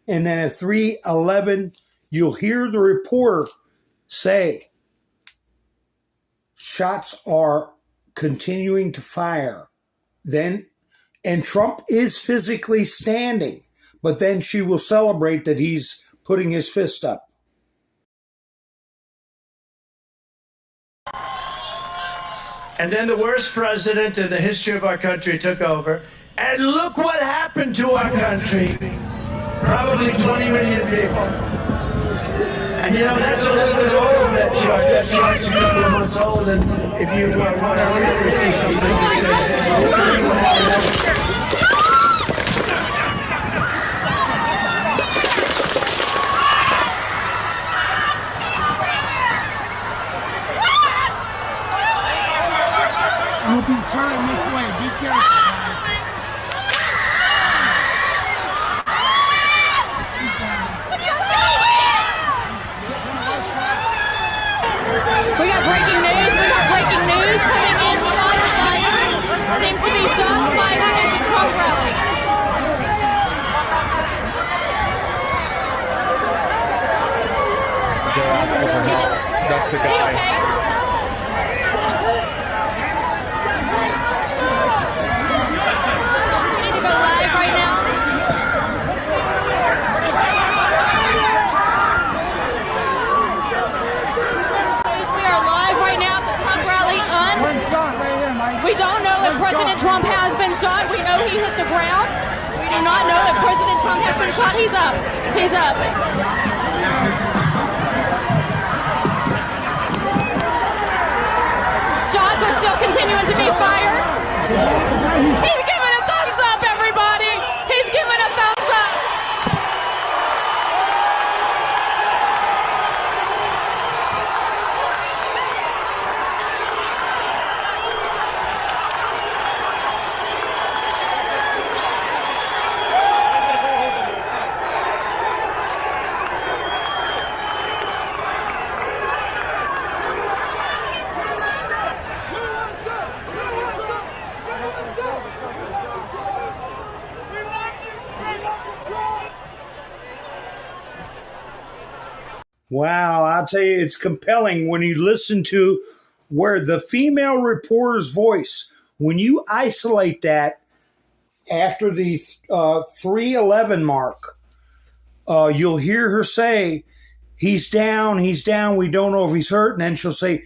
And then at 3:11, you'll hear the reporter say, "Shots are continuing to fire." And Trump is physically standing, but then she will celebrate that he's putting his fist up. And then the worst president in the history of our country took over. And look what happened to our country. Probably 20 million people. And you know, that's a little bit old, that chart. That chart's a couple of months old. And if you want to really see something that says, I hope he's turning this way. Be careful, guys. We got breaking news. We got breaking news coming in. Shots fired. Seems to be shots fired at the Trump rally. That's the guy. Okay. We don't know if President Trump has been shot. We know he hit the ground. We do not know if President Trump has been shot. He's up. He's up. continuing to be fired. He's giving a thumbs up, everybody. He's giving a thumbs up. Wow, I'll tell you, it's compelling when you listen to where the female reporter's voice, when you isolate that after the 3:11 mark, you'll hear her say, he's down, we don't know if he's hurt. And then she'll say,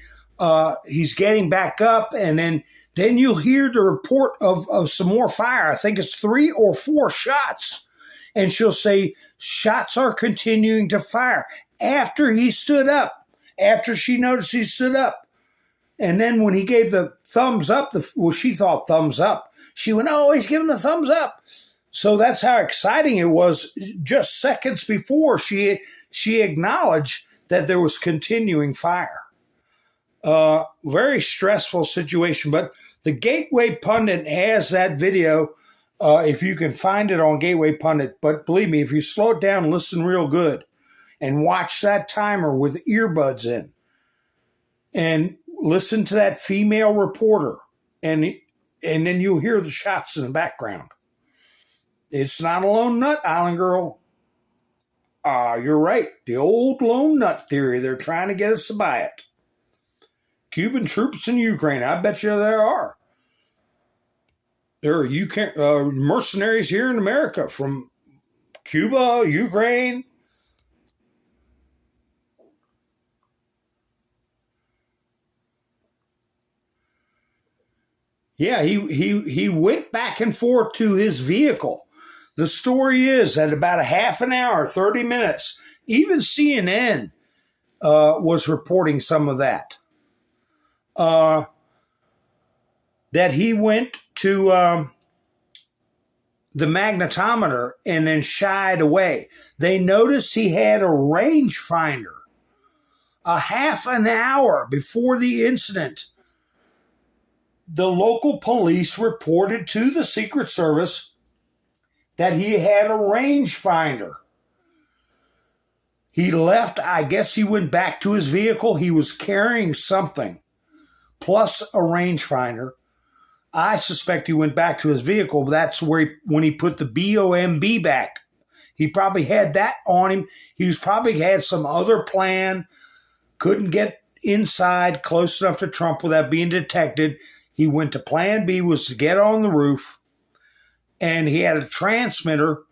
he's getting back up. And then you'll hear the report of some more fire. I think it's 3 or 4 shots. And she'll say, shots are continuing to fire. After he stood up, after she noticed he stood up. And then when he gave the thumbs up, she thought thumbs up. She went, oh, he's giving the thumbs up. So that's how exciting it was. Just seconds before, she acknowledged that there was continuing fire. Very stressful situation. But the Gateway Pundit has that video, if you can find it on Gateway Pundit. But believe me, if you slow it down and listen real good, and watch that timer with earbuds in and listen to that female reporter, and then you'll hear the shots in the background. It's not a lone nut, Island Girl. You're right. The old lone nut theory. They're trying to get us to buy it. Cuban troops in Ukraine. I bet you there are. There are mercenaries here in America from Cuba, Ukraine. Yeah, he went back and forth to his vehicle. The story is that about a half an hour, 30 minutes, even CNN was reporting some of that. That he went to the magnetometer and then shied away. They noticed he had a rangefinder. A half an hour before the incident, the local police reported to the Secret Service that he had a rangefinder. He left. I guess he went back to his vehicle. He was carrying something, plus a rangefinder. I suspect he went back to his vehicle. But that's where when he put the BOMB back. He probably had that on him. He's probably had some other plan. Couldn't get inside close enough to Trump without being detected. He went to plan B, was to get on the roof, and he had a transmitter.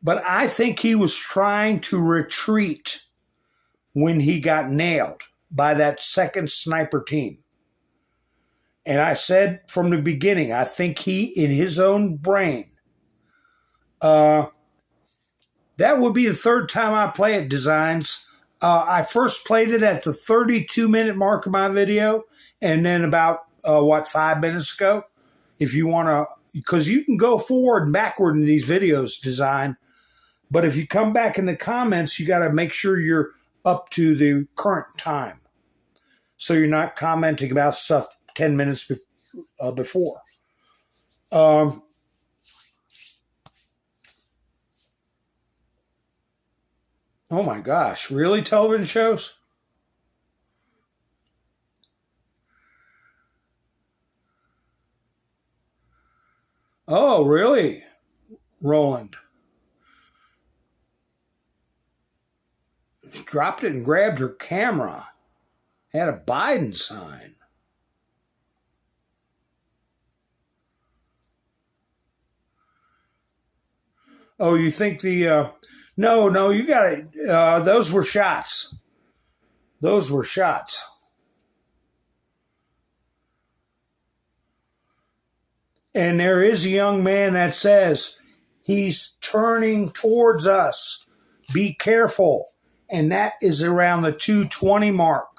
But I think he was trying to retreat when he got nailed by that second sniper team. And I said from the beginning, I think he, in his own brain, that would be the third time I play it, Designs. I first played it at the 32-minute mark of my video, and then about, 5 minutes ago? If you want to, because you can go forward and backward in these videos, Design. But if you come back in the comments, you got to make sure you're up to the current time. So you're not commenting about stuff 10 minutes before. Oh my gosh, really, television shows? Oh, really, Roland? She dropped it and grabbed her camera. Had a Biden sign. Oh, you think the... No, you got it. Those were shots. Those were shots. And there is a young man that says, he's turning towards us. Be careful. And that is around the 2:20 mark.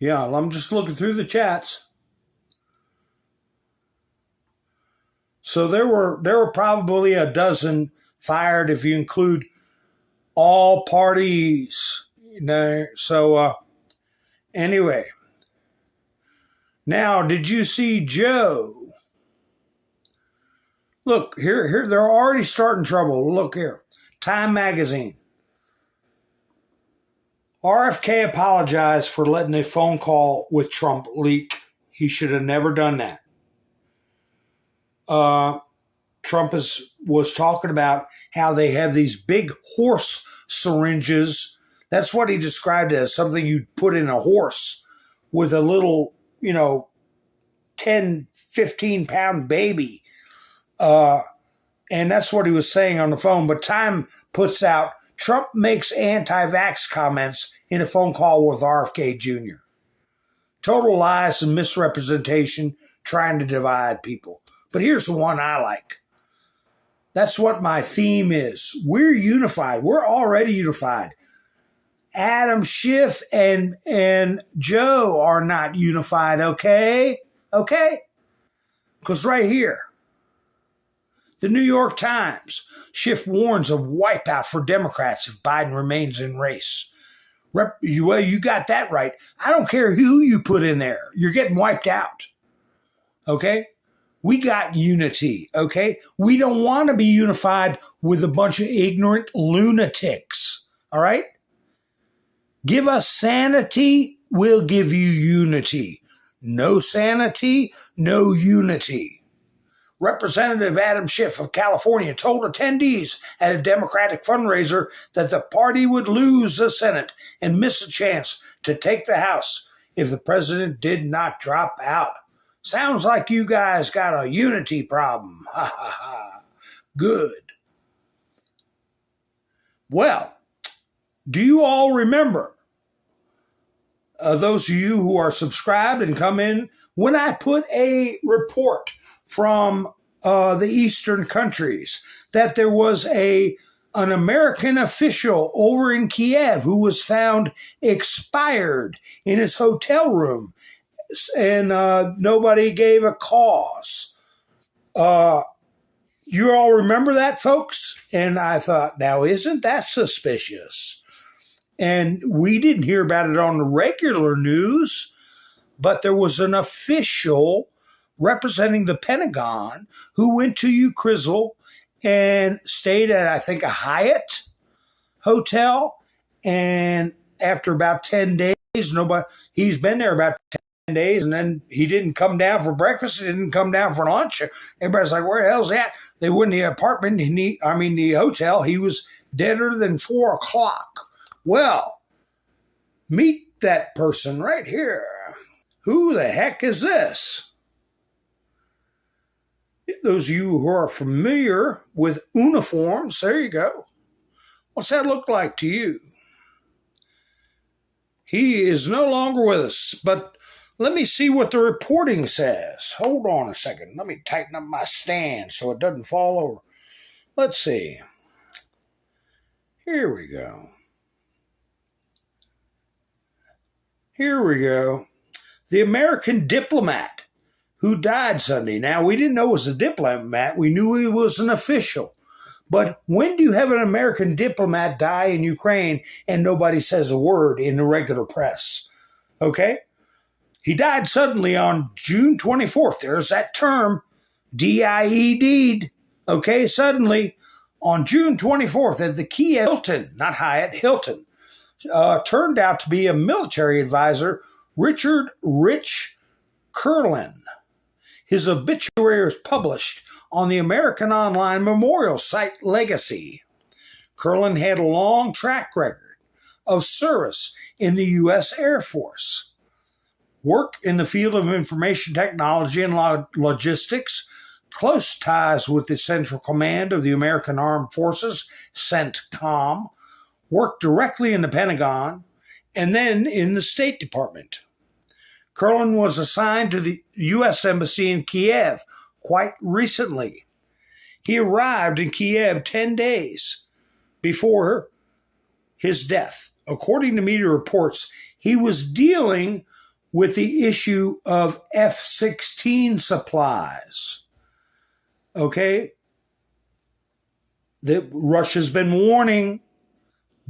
Yeah, I'm just looking through the chats. So there were probably a dozen fired if you include all parties. So anyway. Now, did you see Joe? Look, here they're already starting trouble. Look here. Time magazine. RFK apologized for letting a phone call with Trump leak. He should have never done that. Trump was talking about how they have these big horse syringes. That's what he described as something you'd put in a horse with a little, 10, 15-pound baby. And that's what he was saying on the phone. But Time puts out, Trump makes anti-vax comments in a phone call with RFK Jr. Total lies and misrepresentation, trying to divide people. But here's the one I like. That's what my theme is. We're unified. We're already unified. Adam Schiff and Joe are not unified, okay? Okay? Because right here, the New York Times, Schiff warns of wipeout for Democrats if Biden remains in race. Well, you got that right. I don't care who you put in there. You're getting wiped out. Okay? We got unity. Okay? We don't want to be unified with a bunch of ignorant lunatics. All right? Give us sanity, we'll give you unity. No sanity, no unity. Representative Adam Schiff of California told attendees at a Democratic fundraiser that the party would lose the Senate and miss a chance to take the House if the president did not drop out. Sounds like you guys got a unity problem. Ha ha ha. Good. Well, do you all remember, those of you who are subscribed and come in, when I put a report from the Eastern countries that there was an American official over in Kiev who was found expired in his hotel room, and nobody gave a cause. You all remember that, folks? And I thought, now isn't that suspicious? And we didn't hear about it on the regular news, but there was an official representing the Pentagon who went to Ukrizzle and stayed at, I think, a Hyatt hotel. And after about 10 days, he's been there about 10 days, and then he didn't come down for breakfast. He didn't come down for lunch. Everybody's like, where the hell's he at? They went in the apartment, the hotel. He was deader than 4 o'clock. Well, meet that person right here. Who the heck is this? Those of you who are familiar with uniforms, there you go. What's that look like to you? He is no longer with us, but let me see what the reporting says. Hold on a second. Let me tighten up my stand so it doesn't fall over. Let's see. Here we go. Here we go. The American diplomat who died Sunday. Now, we didn't know it was a diplomat. We knew he was an official. But when do you have an American diplomat die in Ukraine and nobody says a word in the regular press? Okay? He died suddenly on June 24th. There's that term, D-I-E-D. Okay, suddenly on June 24th at the Kiev Hilton, not Hyatt, Hilton, turned out to be a military advisor, Richard Rich Kurland. His obituary was published on the American Online memorial site Legacy. Kurland had a long track record of service in the U.S. Air Force, work in the field of information technology and logistics, close ties with the Central Command of the American Armed Forces, CENTCOM, worked directly in the Pentagon, and then in the State Department. Kurland was assigned to the U.S. Embassy in Kiev quite recently. He arrived in Kiev 10 days before his death. According to media reports, he was dealing with the issue of F-16 supplies. Okay? That Russia's been warning,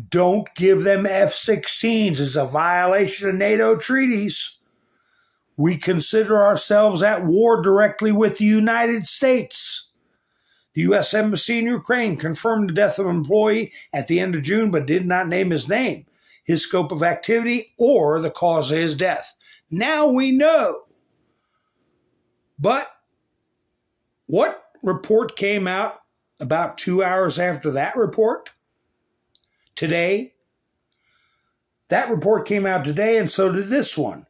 don't give them F-16s. It's a violation of NATO treaties. We consider ourselves at war directly with the United States. The U.S. Embassy in Ukraine confirmed the death of an employee at the end of June, but did not name his name, his scope of activity, or the cause of his death. Now we know. But what report came out about 2 hours after that report? Today. That report came out today, and so did this one.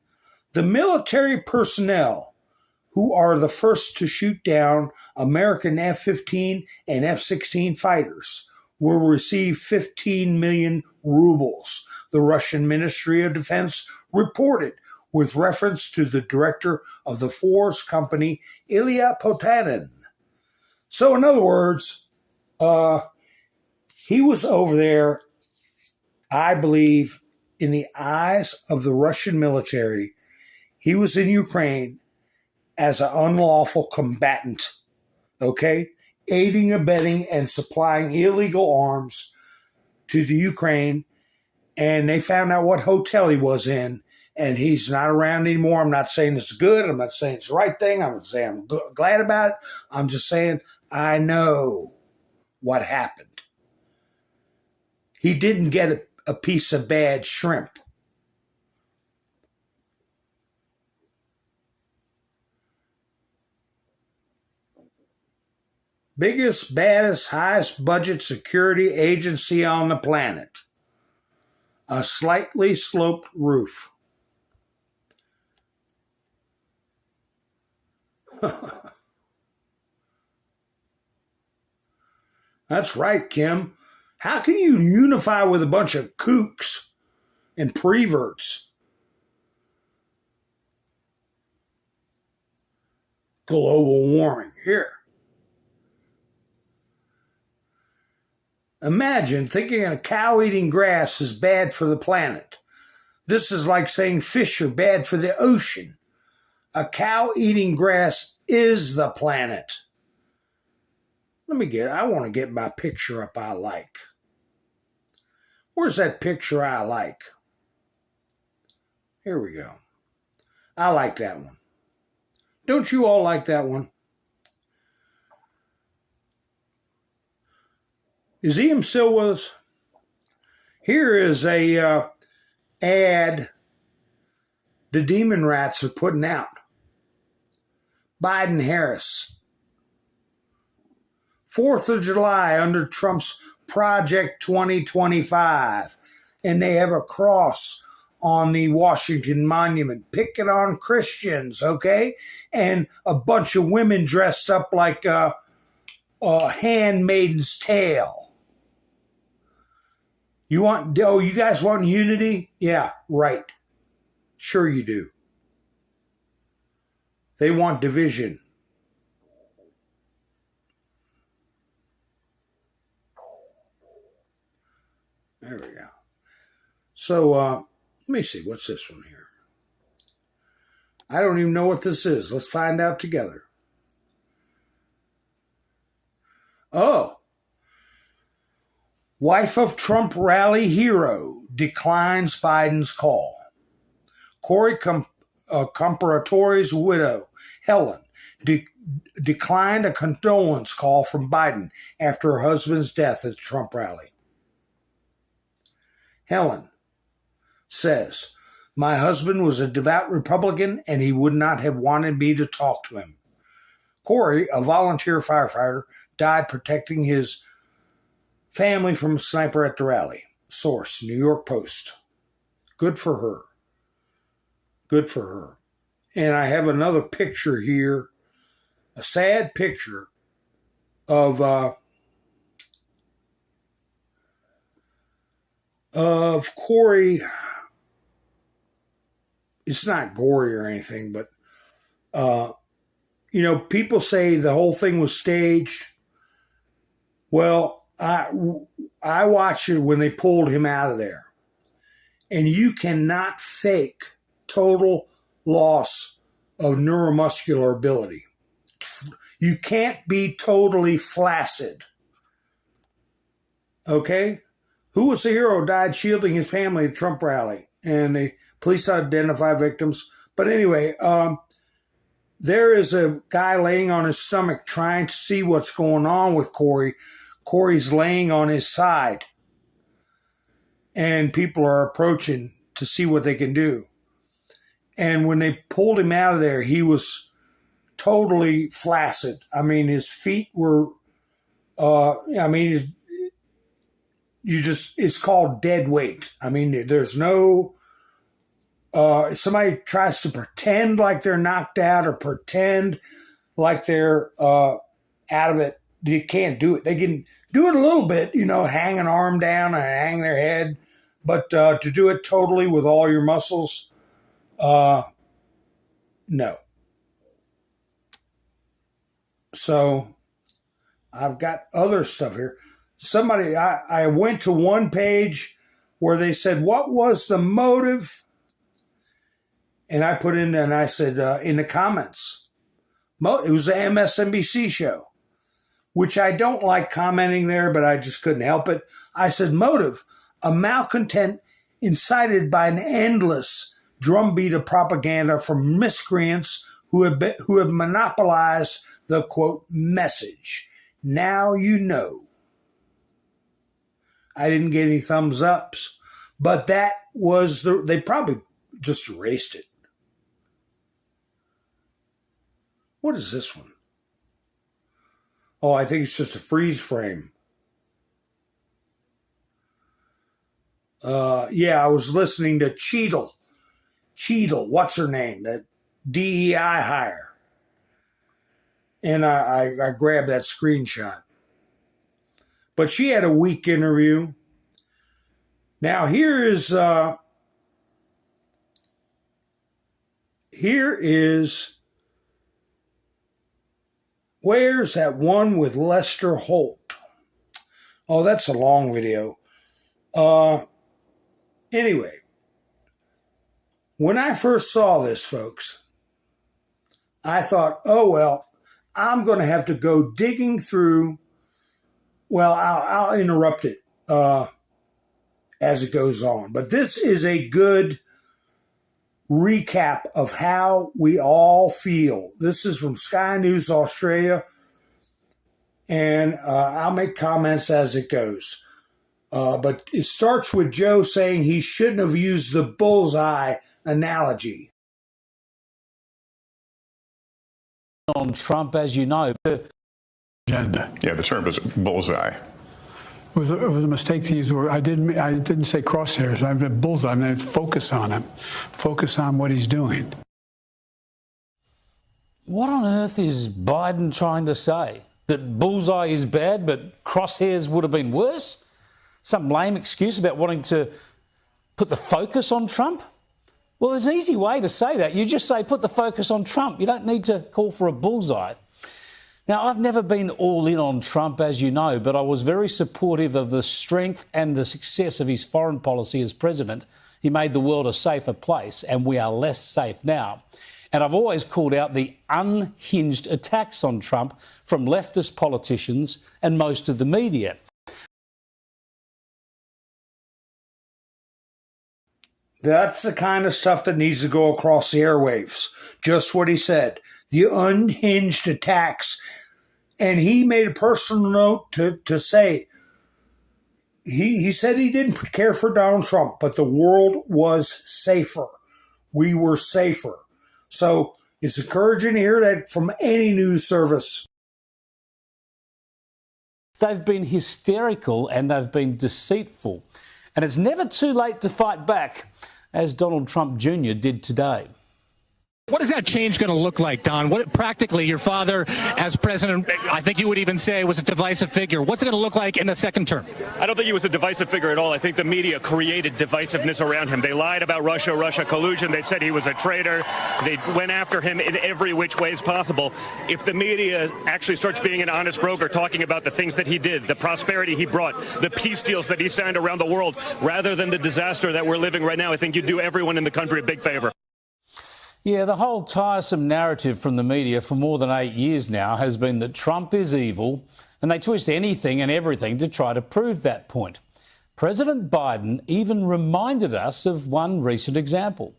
The military personnel who are the first to shoot down American F-15 and F-16 fighters will receive 15 million rubles, the Russian Ministry of Defense reported, with reference to the director of the force company, Ilya Potanin. So in other words, he was over there, I believe, in the eyes of the Russian military. He was in Ukraine as an unlawful combatant, okay? Aiding, abetting, and supplying illegal arms to the Ukraine. And they found out what hotel he was in, and he's not around anymore. I'm not saying it's good. I'm not saying it's the right thing. I'm not saying I'm glad about it. I'm just saying I know what happened. He didn't get a piece of bad shrimp. Biggest, baddest, highest budget security agency on the planet. A slightly sloped roof. That's right, Kim. How can you unify with a bunch of kooks and preverts? Global warming. Here. Imagine thinking a cow eating grass is bad for the planet. This is like saying fish are bad for the ocean. A cow eating grass is the planet. I want to get my picture up I like. Where's that picture I like? Here we go. I like that one. Don't you all like that one? Is Ian still with us? Here is a ad the demon rats are putting out. Biden-Harris. 4th of July under Trump's Project 2025. And they have a cross on the Washington Monument. Picking on Christians, okay? And a bunch of women dressed up like a handmaiden's tale. You guys want unity? Yeah, right. Sure you do. They want division. There we go. So, let me see. What's this one here? I don't even know what this is. Let's find out together. Oh. Wife of Trump rally hero declines Biden's call. Cory Comperatore's widow, Helen, declined a condolence call from Biden after her husband's death at the Trump rally. Helen says, "My husband was a devout Republican and he would not have wanted me to talk to him." Cory, a volunteer firefighter, died protecting his family from a sniper at the rally. Source, New York Post. Good for her. Good for her. And I have another picture here, a sad picture of Cory. It's not gory or anything, but, people say the whole thing was staged. Well, I watched it when they pulled him out of there. And you cannot fake total loss of neuromuscular ability. You can't be totally flaccid. Okay? Who was the hero who died shielding his family at Trump rally? And the police identify victims. But anyway, there is a guy laying on his stomach trying to see what's going on with Corey. Corey's laying on his side. And people are approaching to see what they can do. And when they pulled him out of there, he was totally flaccid. I mean, his feet were, it's called dead weight. I mean, there's no, somebody tries to pretend like they're knocked out or pretend like they're out of it. You can't do it. They can do it a little bit, hang an arm down and hang their head. But to do it totally with all your muscles, no. So I've got other stuff here. Somebody, I went to one page where they said, what was the motive? And I put in, and I said, in the comments, it was an MSNBC show, which I don't like commenting there, but I just couldn't help it. I said, motive, a malcontent incited by an endless drumbeat of propaganda from miscreants who have monopolized the, quote, message. Now you know. I didn't get any thumbs ups, but that was they probably just erased it. What is this one? Oh, I think it's just a freeze frame. I was listening to Cheadle, what's her name? That DEI hire. And I grabbed that screenshot. But she had a weak interview. Now where's that one with Lester Holt? Oh, that's a long video. Anyway, when I first saw this, folks, I thought, oh, well, I'm going to have to go digging through. Well, I'll interrupt it as it goes on. But this is a good recap of how we all feel. This is from Sky News Australia, and I'll make comments as it goes. But it starts with Joe saying he shouldn't have used the bullseye analogy. On Trump, as you know. Agenda. Yeah, the term is bullseye. It was a mistake to use the word. I didn't say crosshairs. I meant bullseye. I meant focus on him. Focus on what he's doing. What on earth is Biden trying to say? That bullseye is bad, but crosshairs would have been worse? Some lame excuse about wanting to put the focus on Trump? Well, there's an easy way to say that. You just say put the focus on Trump. You don't need to call for a bullseye. Now, I've never been all in on Trump, as you know, but I was very supportive of the strength and the success of his foreign policy as president. He made the world a safer place, and we are less safe now. And I've always called out the unhinged attacks on Trump from leftist politicians and most of the media. That's the kind of stuff that needs to go across the airwaves. Just what he said. The unhinged attacks. And he made a personal note to say, he said he didn't care for Donald Trump, but the world was safer. We were safer. So it's encouraging to hear that from any news service. They've been hysterical and they've been deceitful. And it's never too late to fight back, as Donald Trump Jr. did today. What is that change going to look like, Don? What practically, your father as president, I think you would even say was a divisive figure. What's it going to look like in the second term? I don't think he was a divisive figure at all. I think the media created divisiveness around him. They lied about Russia collusion. They said he was a traitor. They went after him in every which way possible. If the media actually starts being an honest broker, talking about the things that he did, the prosperity he brought, the peace deals that he signed around the world, rather than the disaster that we're living right now, I think you'd do everyone in the country a big favor. Yeah, the whole tiresome narrative from the media for more than 8 years now has been that Trump is evil, and they twist anything and everything to try to prove that point. President Biden even reminded us of one recent example.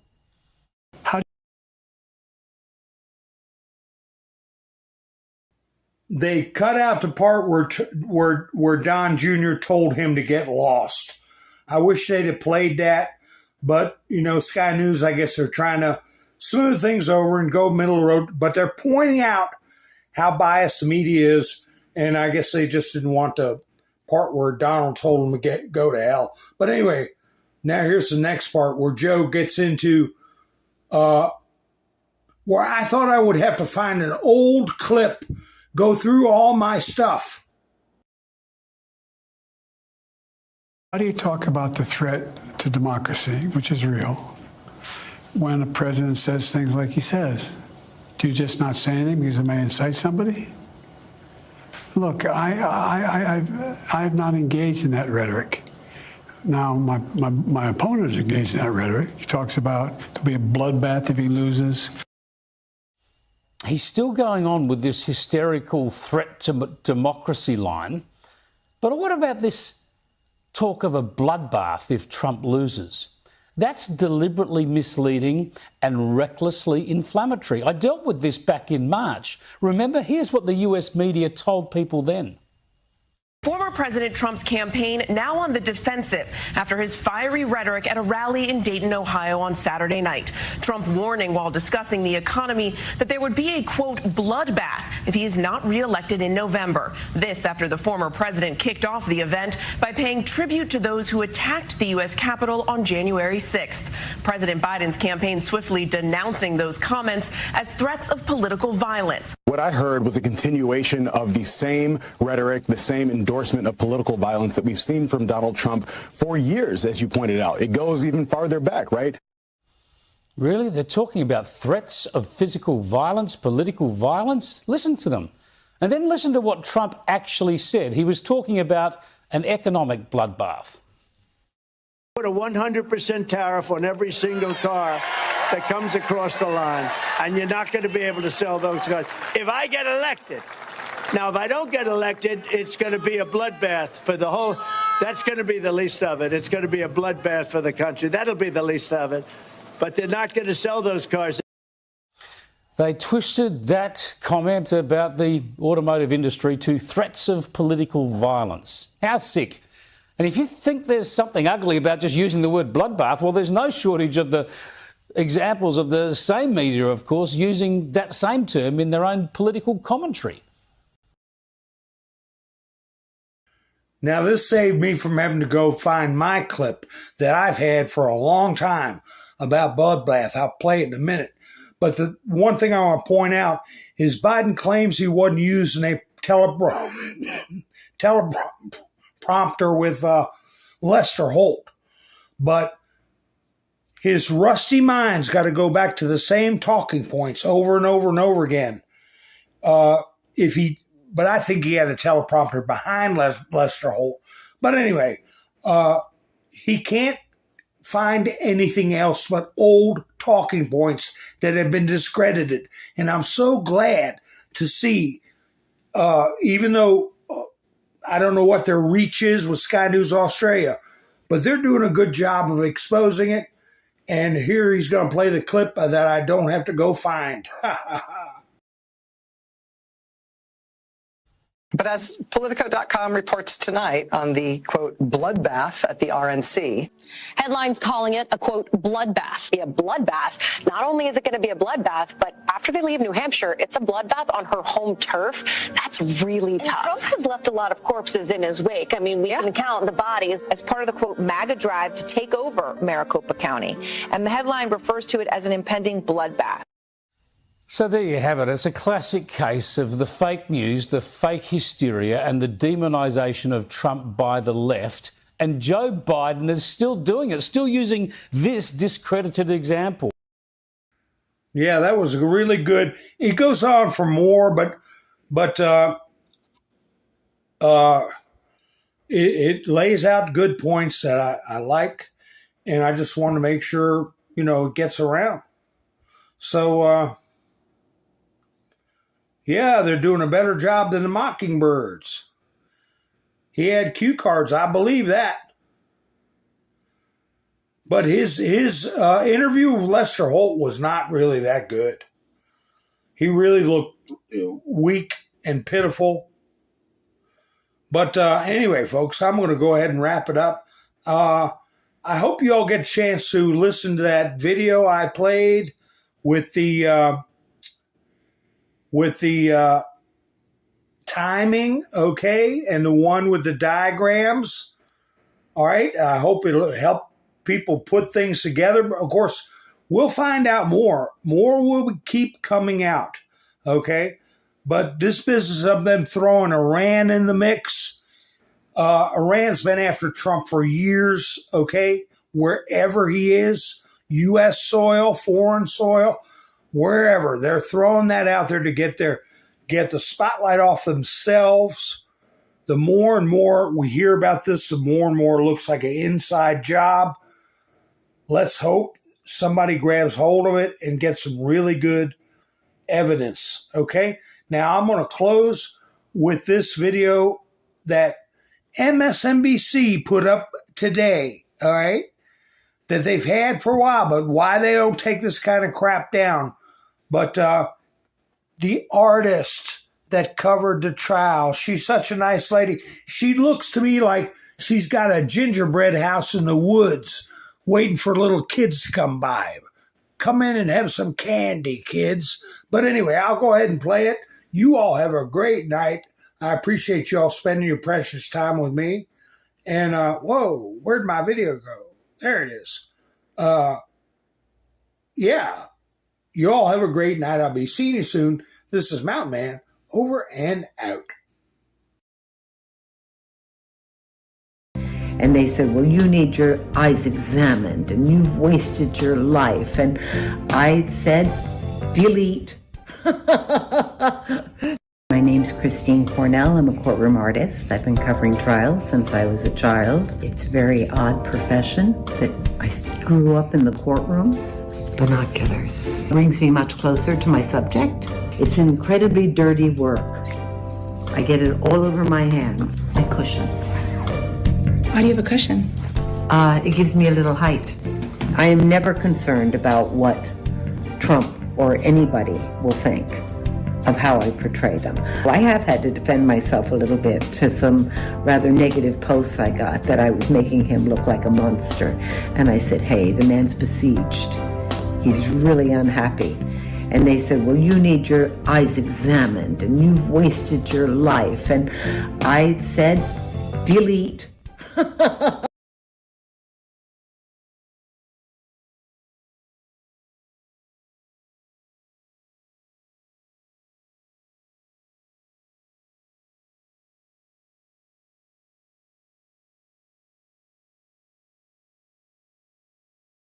They cut out the part where Don Jr. told him to get lost. I wish they'd have played that, but, you know, Sky News, I guess they're trying to smooth things over and go middle of the road, but they're pointing out how biased the media is, and I guess they just didn't want the part where Donald told him to go to hell. But anyway, now here's the next part where Joe gets into where I thought I would have to find an old clip, go through all my stuff. How do you talk about the threat to democracy, which is real, when a president says things like he says? Do you just not say anything because it may incite somebody? Look, I've not engaged in that rhetoric. Now, my opponent is engaged in that rhetoric. He talks about there'll be a bloodbath if he loses. He's still going on with this hysterical threat to democracy line. But what about this talk of a bloodbath if Trump loses? That's deliberately misleading and recklessly inflammatory. I dealt with this back in March. Remember, here's what the US media told people then. Former President Trump's campaign now on the defensive after his fiery rhetoric at a rally in Dayton, Ohio on Saturday night. Trump warning while discussing the economy that there would be a, quote, bloodbath if he is not reelected in November. This after the former president kicked off the event by paying tribute to those who attacked the U.S. Capitol on January 6th. President Biden's campaign swiftly denouncing those comments as threats of political violence. What I heard was a continuation of the same rhetoric, the same endorsement of political violence that we've seen from Donald Trump for years, as you pointed out. It goes even farther back, right? Really? They're talking about threats of physical violence, political violence? Listen to them. And then listen to what Trump actually said. He was talking about an economic bloodbath. Put a 100% tariff on every single car that comes across the line, and you're not going to be able to sell those cars. If I get elected, now, if I don't get elected, it's going to be a bloodbath for the whole. That's going to be the least of it. It's going to be a bloodbath for the country. That'll be the least of it. But they're not going to sell those cars. They twisted that comment about the automotive industry to threats of political violence. How sick. And if you think there's something ugly about just using the word bloodbath, well, there's no shortage of the examples of the same media, of course, using that same term in their own political commentary. Now, this saved me from having to go find my clip that I've had for a long time about bloodbath. I'll play it in a minute. But the one thing I want to point out is Biden claims he wasn't using a teleprompter with Lester Holt. But his rusty mind's got to go back to the same talking points over and over and over again. But I think he had a teleprompter behind Lester Holt. But anyway, he can't find anything else but old talking points that have been discredited. And I'm so glad to see, even though I don't know what their reach is with Sky News Australia, but they're doing a good job of exposing it. And here he's going to play the clip that I don't have to go find. But as Politico.com reports tonight on the, quote, bloodbath at the RNC. Headlines calling it a, quote, bloodbath. A bloodbath. Not only is it going to be a bloodbath, but after they leave New Hampshire, it's a bloodbath on her home turf. That's really tough. Trump has left a lot of corpses in his wake. I mean, we can count the bodies. As part of the, quote, MAGA drive to take over Maricopa County. And the headline refers to it as an impending bloodbath. So there you have it. It's a classic case of the fake news, the fake hysteria and the demonisation of Trump by the left. And Joe Biden is still doing it, still using this discredited example. Yeah, that was really good. It goes on for more, but it lays out good points that I like. And I just want to make sure, it gets around. So, yeah, they're doing a better job than the Mockingbirds. He had cue cards, I believe that. But his interview with Lester Holt was not really that good. He really looked weak and pitiful. But anyway, folks, I'm going to go ahead and wrap it up. I hope you all get a chance to listen to that video I played with the timing, okay, and the one with the diagrams. All right, I hope it'll help people put things together. Of course, we'll find out more. More will keep coming out, okay? But this business of them throwing Iran in the mix, Iran's been after Trump for years, okay? Wherever he is, U.S. soil, foreign soil, wherever. They're throwing that out there to get the spotlight off themselves. The more and more we hear about this, the more and more it looks like an inside job. Let's hope somebody grabs hold of it and gets some really good evidence, okay? Now, I'm going to close with this video that MSNBC put up today, all right, that they've had for a while, but why they don't take this kind of crap down. But the artist that covered the trial, she's such a nice lady. She looks to me like she's got a gingerbread house in the woods waiting for little kids to come by. Come in and have some candy, kids. But anyway, I'll go ahead and play it. You all have a great night. I appreciate you all spending your precious time with me. And, whoa, where'd my video go? There it is. Yeah. You all have a great night. I'll be seeing you soon. This is Mountain Man, over and out. And they said, well, you need your eyes examined and you've wasted your life. And I said, delete. My name's Christine Cornell. I'm a courtroom artist. I've been covering trials since I was a child. It's a very odd profession that I grew up in the courtrooms. Binoculars brings me much closer to my subject. It's incredibly dirty work. I get it all over my hands. My cushion. Why do you have a cushion? It gives me a little height. I am never concerned about what Trump or anybody will think of how I portray them. I have had to defend myself a little bit to some rather negative posts I got that I was making him look like a monster. And I said, hey, the man's besieged. He's really unhappy. And they said, well, you need your eyes examined and you've wasted your life. And I said, delete.